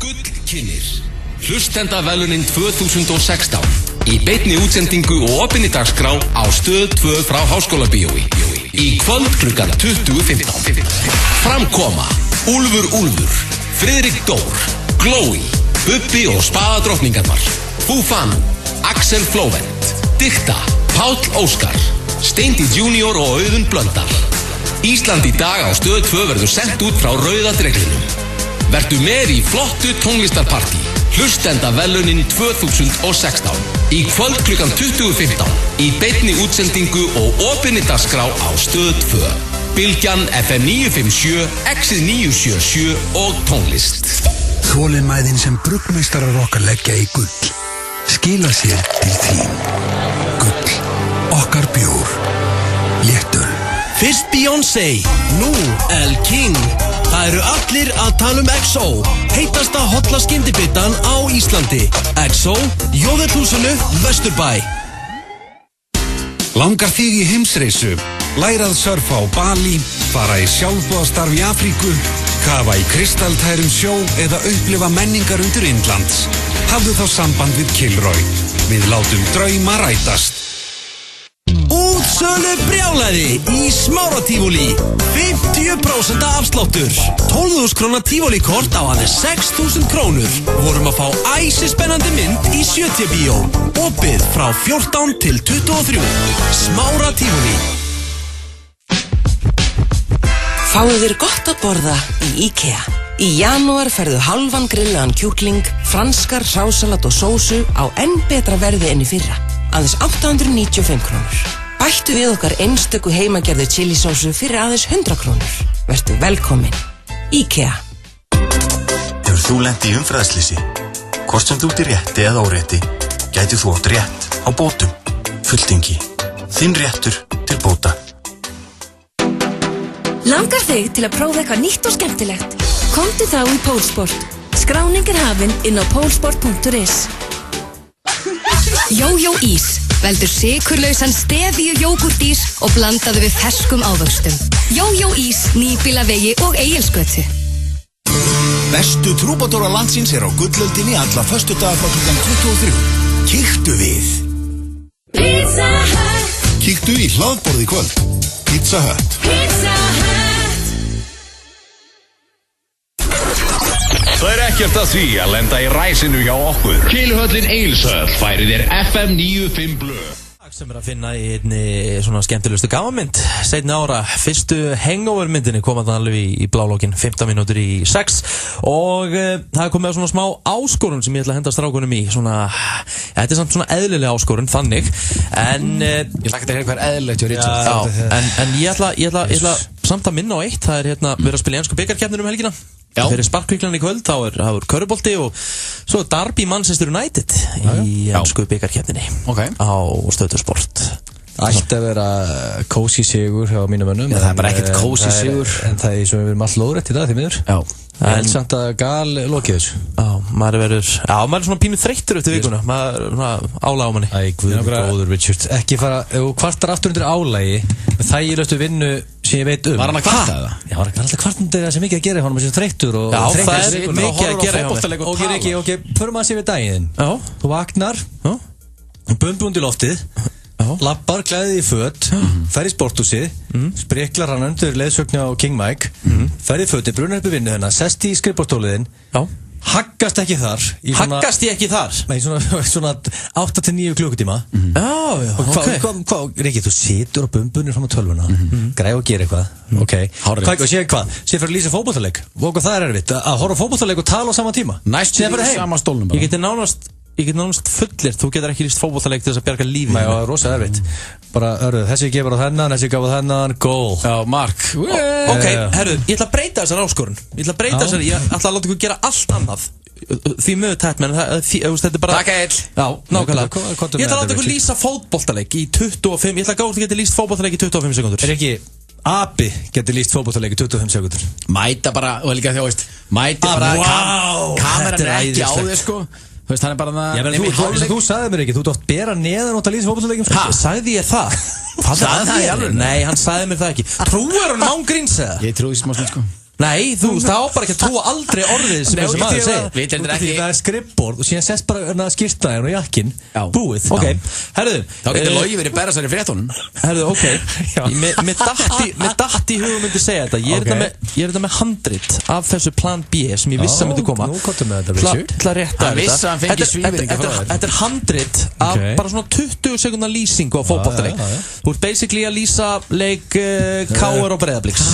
Gullkynir Hlustendavæluninn 2016 í beinni útsendingu og opinni dagskrá á Stöð 2 frá Háskólabíói í kvöld klukkan 20:15. Framkoma Úlfur, Friðrik Dór, Glói, Bubbi og Spaðadrottningarnar, Fúfan, Axel Flóvent, Dikta, Páll Óskar, Steindi Junior og Auðun Blöndal. Ísland í dag á Stöð 2 verður sendt út frá Rauða dreglinum. Vertu með í flottu tónlistarpartí Hlustendavæluninn 2016 í kvöld klukkan 20:15 í beinni útsendingu og opinni dagskrá á Stöð 2. Bylgjan FM 957, Exið 977 og tónlist. Þolinmæðin sem bruggmeistarar okkar leggja í gull skila sér til þín. Gull, okkar bjór, léttöl. Fyrst Beyoncé, nú El King. Það eru allir að tala XO, heitasta hotla skyndibittan á Íslandi. XO, Jóðurhúsinu, Vesturbæ. Langar þig í heimsreisu, lærað surfa á Bali, fara í sjálfboðastarf í Afríku, kafa í kristaltærum sjó eða upplifa menningar undir Indlands. Hafðu þá samband við Kilroy. Við látum drauma rætast. Útsölu brjálæði í Smáratífúli. 50% afsláttur. 12.000 króna tífúlikort á aðeins 6.000 krónur. Vorum að fá æsispennandi mynd í 70 bíó. Opið frá 14 til 23. Smáratífúli. Fáðu þér gott að borða í IKEA. Í janúar færðu halvan grillaðan kjúkling, franskar, hrásalat og sósu á enn betra verði enn í fyrra. Aðeins 895 krónur. Bættu við okkar einstöku heimagerðu chilisósu fyrir aðeins 100 krónur. Vertu velkomin. IKEA. Hefur þú lent í umferðarslýsi? Hvort sem þú ert í rétti eða órétti, gæti þú átt rétt á bótum. Fulltingi. Þinn réttur til bóta. Langar þig til að prófa eitthvað nýtt og skemmtilegt? Komdu þá í Pólsport. Skráning er hafin inn á pólsport.is. Jójó ís. Veldu sykurlausan stevíu jógúrtís og blandaðu við ferskum ávöxtum. Jójó ís, Nýbýlavegi og Egilsgötu. Bestu trúbadóra landsins er á gullöldinni alla föstudaga frá klukkan 23. Kíktu við. Pizza Hut. Kíktu í hlaðborð í kvöld. Pizza Hut. Pizza Hut. Það er ekkert að því að lenda í ræsinu hjá okkur. Keiluhöllin Egilshöll færir þér FM 95 blöð. Sem er að finna í einni svona skemmtilegustu gamanmynd seinni ára. Fyrstu hangover myndinni kom að alveg í blálókin 15 mínútur í 6 og það er komið að svona smá áskorun sem ég ætla að henda strákunum í svona, þetta er samt svona eðlilega áskorun þannig en ég lakka til að heyra hver eðlilegt hjá Richard. En ég ætla samt að minna á eitt, það er hérna verið að spila í ensku bikarkeppninu helgina. Fyrir sparkvíklan í kvöld þá er körfubolti og svo Derby Manchester United í ensku bikarkeppninni á Stöð 2 Sport. Ætti að vera kósi sigur hjá mínum mönnum. Það er bara ekkert kósi sigur. En það er svo við erum allt lóðrætt í dag því miður. Ég held samt að gal lokið þessu. Maður er svona pínu þreyttur eftir vikuna. Maður er svona álæg á manni. Æ, guð góður Richard. Ekki fara, ef þú kvartar aftur undir álægi með þægilegustu vinnu sem ég veit Var hann að kvarta það? Já, var alltaf kvartandi það sem mikið að gera hann sem þreyttur og Já, þreyttur. það er mikið að gera hjá mér. Ok, förum að sé við daginn. Já. Þú vaknar, bumbund í loftið, lappar, klæðið í föt, fer í sporthúsið, spriklar hann undir leiðsögn á King Mike, fer í fötið, brunar upp í vinnu hennar, sest í skrifborðstóliðinn, haggast ekki þar Haggast ég ekki þar? Nei, svona 8-9 klukkutíma Já, Hvað, Riki, þú situr á bumbunni fram á tölvuna græð og gera eitthvað Ok, sér fyrir að lýsa fótboltaleik og það er erfitt, að horfa á fótboltaleik og tala á sama tíma Næstu í sama stólnum bara Ég get nánast fullir, þú getur ekki lýst fótboltaleik til þess að bjarga lífi Nei, það er rosa erfitt Bara, þessi gefur á þennan, þessi gaf á þennan, goal Já, mark Ok, herru, ég ætla að breyta þessar áskorun Ég ætla að láta ykkur gera allt annað Því möðu tætt, menn þetta er bara Takk eill Já, nákvæmlega Ég ætla að láta ykkur lýsa fótboltaleik í 25 Ég ætla að gáða að geta lýst fótboltaleik í 25 sekundur Er ekki Abi getur lýst fótboltaleik í 25 sekundur Mæta bara, og líka þjóðist Mæta bara, kameran er ekki á þig sko Þú veist, hann er bara það Þú sagði mér ekki, þú dótt bera neðan og það lýsa fótboltaleikjum Sagði ég það? Sagði það í alveg? Nei, hann sagði mér það ekki Trúir hann ángríns eða? Ég trúi því smá stund sko Nei, þú veist, það á bara ekki að trúa aldrei orðið sem þessi maður segir Við heldur ekki Það er skrippborð og síðan sest bara skýrtaðin og jakkin Búið Ok, herðu Þá getur Logi verið berasar í fréttunum Herðu, ok Mér datti í hugum myndi segja þetta Ég er þetta með handrit af þessu plan B sem ég vissi að myndi koma Nú komtum við þetta, Richard Til að rétta Hann vissi að hann fengi svívirðinga frá þér Þetta er handrit af bara svona 20 sekundar lýsingu á fótboltaleik Þú ert basically að lýsa leik KR og Breiðabliks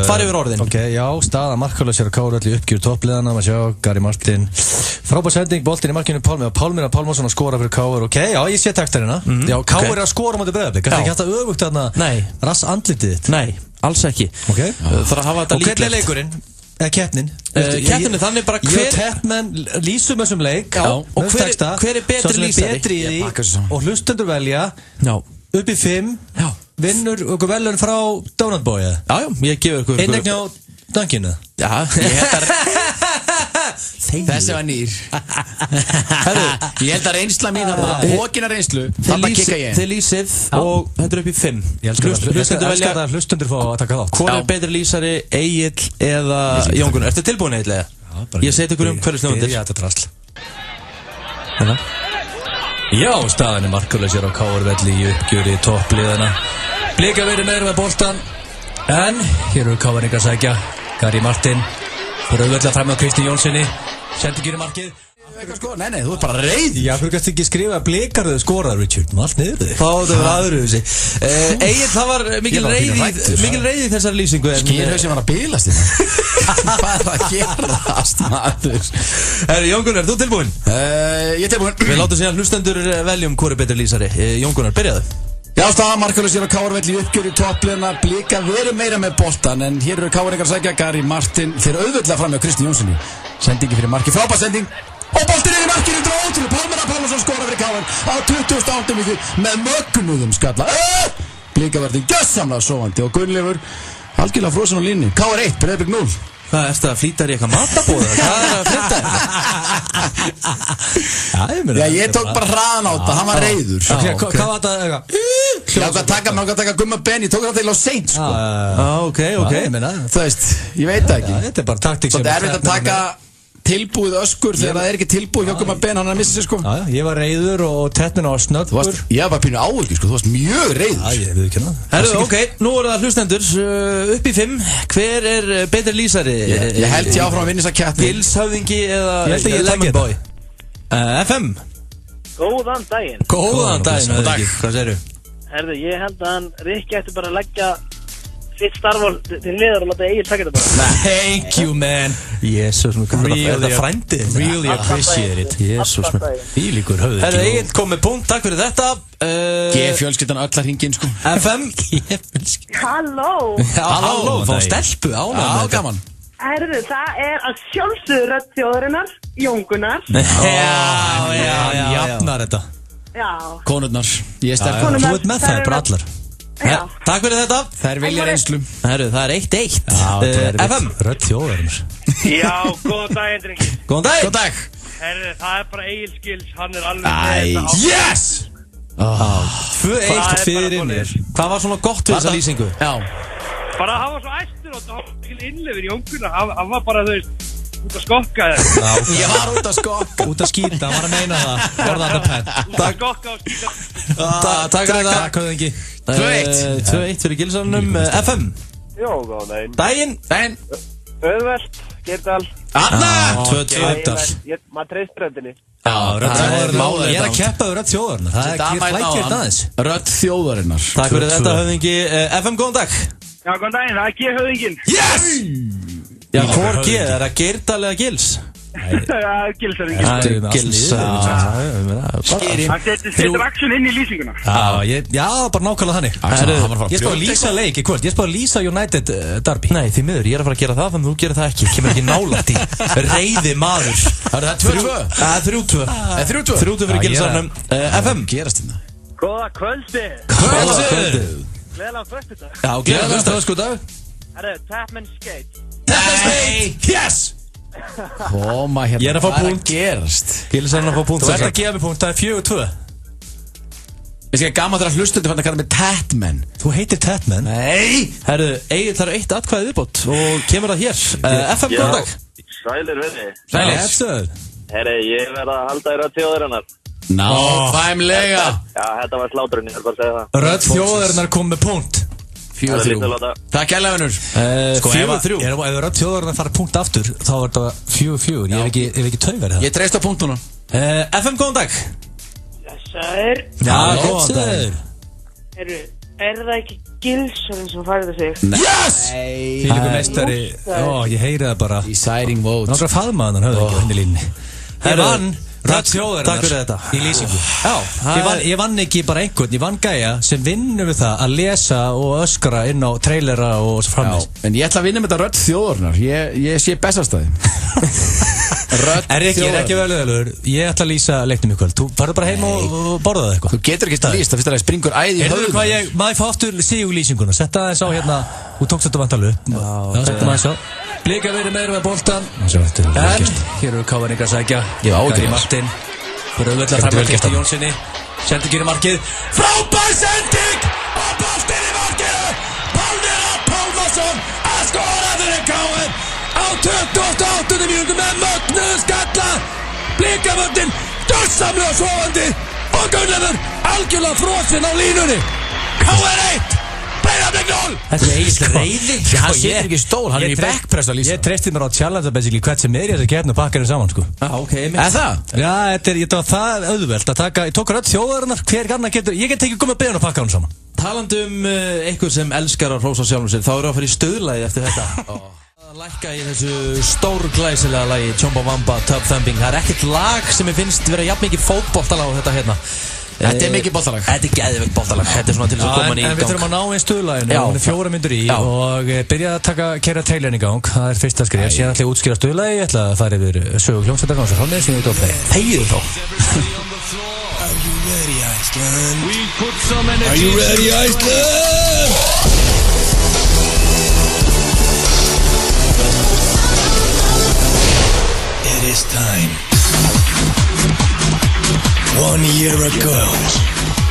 Fara yfir orðin Ok, já, staða markalausir að Kári öll í uppgjur toppliðana Maður sjá, Gary Martin Frábær sending, boltinn í markinu Pálmi Pálmir Pálmarsson að skora fyrir Kári Ok, já, ég sé textarina Já, Kári er að skora mútið Breiðablik Kannski ekki hægt að öfugt þarna Rass andlitið þitt Nei, alls ekki Ok Það að hafa þetta líklegt Og hvernig er leikurinn? Keppnin Keppnin er þannig bara hver Keppmenn lýsum þessum leik Já, og hver er betri lýsari betri í því Og hlustendur velja Upp í 5 Vinnur okkur velun frá Donut Boy Já, ég gefur ykkur Innegni á dankinu Já, ég held að Þessi var nýr Ég held að reynsla mín Hókina reynslu Þið lýsið og hendur upp í 5 Hlustendur fá að taka þátt Hvor er betri lýsari, Egill eða Jón Gunnar? Ertu tilbúin Egill eða? Ég seti ykkur hverju snúðundir Ég ætla drasl Já, staðan er markalausir á Káarvelli í uppgjöri toppliðana Blika verið meira með boltan En hér eru Káaringar sækja Gary Martin fyrir auðvitað fram á Kristinn Jónssoni sendi ekki í markið Nei, þú ert bara reið Já, fyrir kannski ekki skrifa blikar þau skoraði Richard Allt niður þig Það var aðru þessi Egil, það var mikil reið í þessari lýsingu Skýrhauðsum var að bilast Hvað er það að gerast maður Jón Gunnar, er þú tilbúinn? Ég er tilbúinn Við látum síðan hlustendur veljum hvor er betri lýsari Jón Gunnar, byrjaðu Já, staða markalausir á Káarvelli í uppgjöri toppliðana Blika verið meira með boltan En hér eru Káaringar sækja Gary Martin fyrir auðvitað fram á Kristinn Jónssoni Sendingi fyrir marki, frábær sending Og boltinn er í markinu, dróðtrúlu Pálmir Pálmarsson skora fyrir Káar á 28. viku með mögnuðum skalla Blika verður gjössamlega sofandi og Gunnleifur algjörlega frosin á línni Káar 1, Breiðablik 0 Hvað, erstu að flýta þér í eitthvað matabóða? Hvað er að flýta þér? Já, ég tók bara hraðan á þetta, hann var reiður Hvað var þetta? Ég ákvað að taka Gumma Ben, ég tók þetta til á seint sko Ok Þú veist, ég veit það ekki Þetta er bara taktík sem Þetta er erfitt að taka tilbúið öskur þegar það er ekki tilbúið hjá Gumma Ben, hann er að missa sig sko Já, ég var reiður og tettnin var snöggur Ég var pínu áhyggjur sko, þú varst mjög reiður Já, ég veit ekki hana Herru, ok, nú er það hlustendur upp í 5 Hver er betri lýsari? Ég held ég áfram að vinna þessa keppni Gilshöfðingi eða Lemon Boy? FM Góðan daginn Góðan daginn, hvað segirðu? Herðu, ég held að hann Rikki ætti bara að leggja sitt starfál til niður og láta Egil taka þetta bara Thank you man Jesus, er það frændi? Really appreciate it Jesus, Ílíkur höfðu Herðu, Egil kom með punkt, takk fyrir þetta G-fjölskyldan allar hringin sko FM Halló Fá stelpu ánægð Já, gaman Herðu, það er að sjálfsögðu rödd þjóðarinnar Jón Gunnar Já Jafnar þetta Já Konurnar Ég er sterk Þú veit með það bara allar Takk fyrir þetta Það er vilja reynslu Herru, það er 1-1 FM Rödd þjóðarinnar Já, góðan daginn drengi Góðan dag Góðan dag Herðu, það er bara Egil Skils Hann er alveg Yes 2-1 fyrir mér. Hvað var svona gott við þessa lýsingu? Já. Bara hann var svo æstur og það var ekki innlefur í unguna. Hann var bara, þú veist, út að skokka þér. Ég var út að skokka. Út að skýta, hann var að meina það. Orðandi penn. Út að skokka og skýta. Takk fyrir það. Takk fyrir það. 2-1 fyrir Gilsarnum. FM. Jó, góðan daginn. Daginn. Öðvelt, Geirdal. Anna! 2-2. Maður treystir röddinni. Já, Rödd Þjóðarinnar. Ég er að keppa við Rödd Þjóðarinnar. Það er flækir aðeins. Rödd Þjóðarinnar. Takk fyrir þetta, höfðingi. FM, góðan dag. Já, góðan daginn, það er G-höfðingin. Yes! Já, hvor G? Er það Geirdal eða Gils? Já, Gilsarinn. Gils. Hann setur action inn í lýsinguna. Já, bara nákvæmlega þannig. Ég spáði að lýsa leik í kvöld. Ég spáði að lýsa United derby. Nei, því miður, ég er að fara að gera það, þannig að þú gerir það ekki. Kemur ekki nálægt í. Reiði maður. Það er 2-2. 3-2. 3-2 fyrir Gilsarnum. FM. Gerast hérna. Góða kvöldið. Gleðilega föstudag. Já, gleðilega föstudag. Herru, Tapman Skate. Nei! Yes! Koma hérna. Ég er að fá punkt. Hvað gerast? Gilsarinn að fá punkt. Þú ert að gefa mig punkt, það er 4-2. Ég sé að gaman þegar hlustundi fann að kalla mig Tatman. Þú heitir Tatman? Nei! Herru, Egil þarf 1 atkvæði viðbót og kemur það hér. FM, góðan dag. Sælir vinni. Sælir. Herru, ég verð að halda í Rödd Þjóðarinnar. Nákvæmlega. Já, þetta var sláturinn, ég vil bara segja það. Rödd Þjóðarinnar kom með punkt. 4-3. Takk hella vinnur. 4-3. Ef Rödd Þjóðarinnar fara punkt aftur, þá er þetta 4-4. Ég hef ekki tauverið það. Ég treyst á punkt núna. FM, góðan dag. Sælir. Já, góðan dag. Herru, er það ekki Gilsarinn sem færði sig? Yes! Fílíku meistari. Ég heyri það bara. Deciding vote. Náttúrulega faðmaðan höfðu ekki á henni línni. Ég vann Rödd Þjóðarinnar í lýsingu. Ég vann ekki bara einhvern, ég vann gæja sem vinnur við það að lesa og öskra inn á trailera og svo framins. En ég ætla að vinna með þetta Rödd Þjóðarinnar. Ég sé bestastæði. Er ekki veluður. Ég ætla að lýsa leiknum í kvöld. Þú farðu bara heim og borðaðu eitthvað. Þú getur ekki lýst, það fyrst að springur æði í höfðum. Hvað ég, maður fá aftur sigur lýsinguna. Setta aðeins á hérna. Þú tókst þetta vantalu. Já, settum aðeins á. Blika verið meira með boltan. En hér eru káðaningar að sækja. Gary Martin. Fyrir auðvitað fram að Kristi Jónssoni. Sending gerir markið. Frábær sending! Og boltinn í markið! Pálmir Pálmarsson að skora fyrir KR á 28. mínútu með mögnuð skalla. Blikavöndin gjörsamlega sofandi og Gunnleifur algjörlega frosinn á línunni. KR 1! Breiðablik 0! Þetta er Egil reiði. Hann setur ekki stól, hann er í backpress að lýsa. Ég treysti mér á challenge basically hvert sem er í þessu keppni og pakka henni saman sko. Ok, Er það? Já, þetta var það auðvelt að taka. Ég tók Rödd Þjóðarinnar, hver annar getur. Ég get ekki komið að beða hann og pakka henni saman. Talandi einhver sem elskar að hrósa sjálfum sér, þá eru að fara í stöðlagið eftir þetta. Að lækka í þessu stórglæsilega lagi Chumbawamba Tub Thumping. Það er ekkert lag sem ég finnst vera jafn mikið fótboltalag á þetta hérna. Þetta er mikið boltalag. Þetta er geðveikt boltalag. Þetta er svona til þess að koma hann í gang. En við þurfum að ná einn stöðlaginu. Hún er 4 mínútur í og byrja að keyra trailerin í gang. Það er fyrsta skrif. Síðan ætla ég að útskýra stöðlagi. Ég ætla að fara yfir sögu hljómsveitarnar og svo framvegis sem ég veit á play. Þegiðu þá. Are you ready, Iceland? It is time. 1 year ago,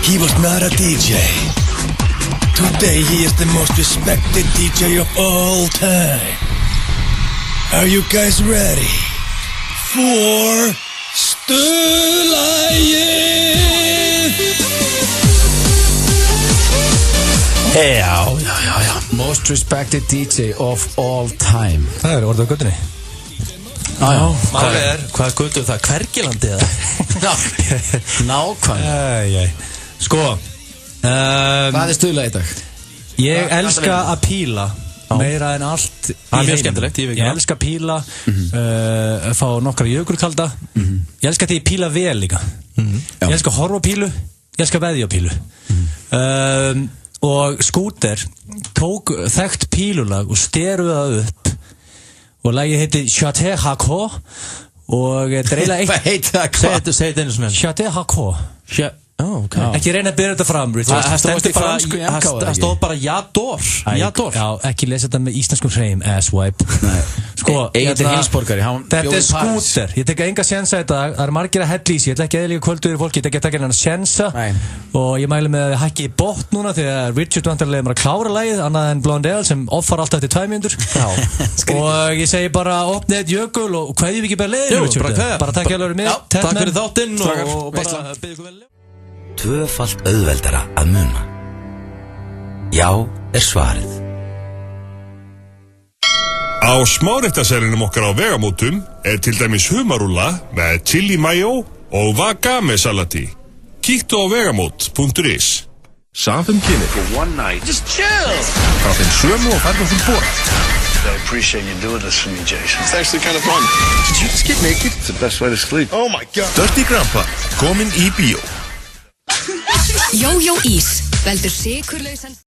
he was not a DJ. Today he is the most respected DJ of all time. Are you guys ready for Stöðlagið? Já. Most respected DJ of all time. Það er orðið á göttunni. Hvað göttu það? Hvergilandi eða? Nákvæmlega. Sko Hvað er stöðlagið í dag? Ég elska að píla meira en allt í heiminum. Það er mjög skemmtilegt, ég elska að píla, fá nokkra jökulkalda. Ég elska því að píla vel líka. Ég elska að horfa á pílu, ég elska að veðja á pílu. Og Scooter tók þekkt pílulag og steruði það upp og lagið heiti Chate Hako og dreila eitt. Hvað heitir það? Segð þetta einu svona. Chate Hako. Ekki reyna að byrja þetta fram Það stóð bara Jador Já, ekki lesa þetta með íslenskum hreim asswipe Sko, Egil Hilsborgari þetta skúter Ég tek enga sjensa í dag, það er margir að hella í sig Ég ætla ekki eðlíka kvöldu yfir fólki, ég tek ekki að sjensa Og ég mæli með að þið hækki í bótt núna Þegar Richard vantarlega að klára lagið Annað en Blondell sem offar alltaf eftir 2 mínútur Og ég segi bara opnið eitt jökul og hvaðið við ekki bara leiðinu Bara takk hjálfur mig Takk fyrir þáttinn og bara byrja ykkur vel Tvöfalt auðveldara að muna. Já, svarið. Á smáréttaselinum okkar á vegamótum til dæmis humarúlla með chili mayo og wakame salati. Kíktu á vegamót.is. Samfum kynni for one night. Just chill. Frá þeim sömu og farðu til bora. I appreciate you doing this for me, Jason. It's actually kind of fun. Did you just get naked? It's the best way to sleep. Oh my God. Dirty Grandpa, komin í bíó. Jójó Ís veldur sykurlausan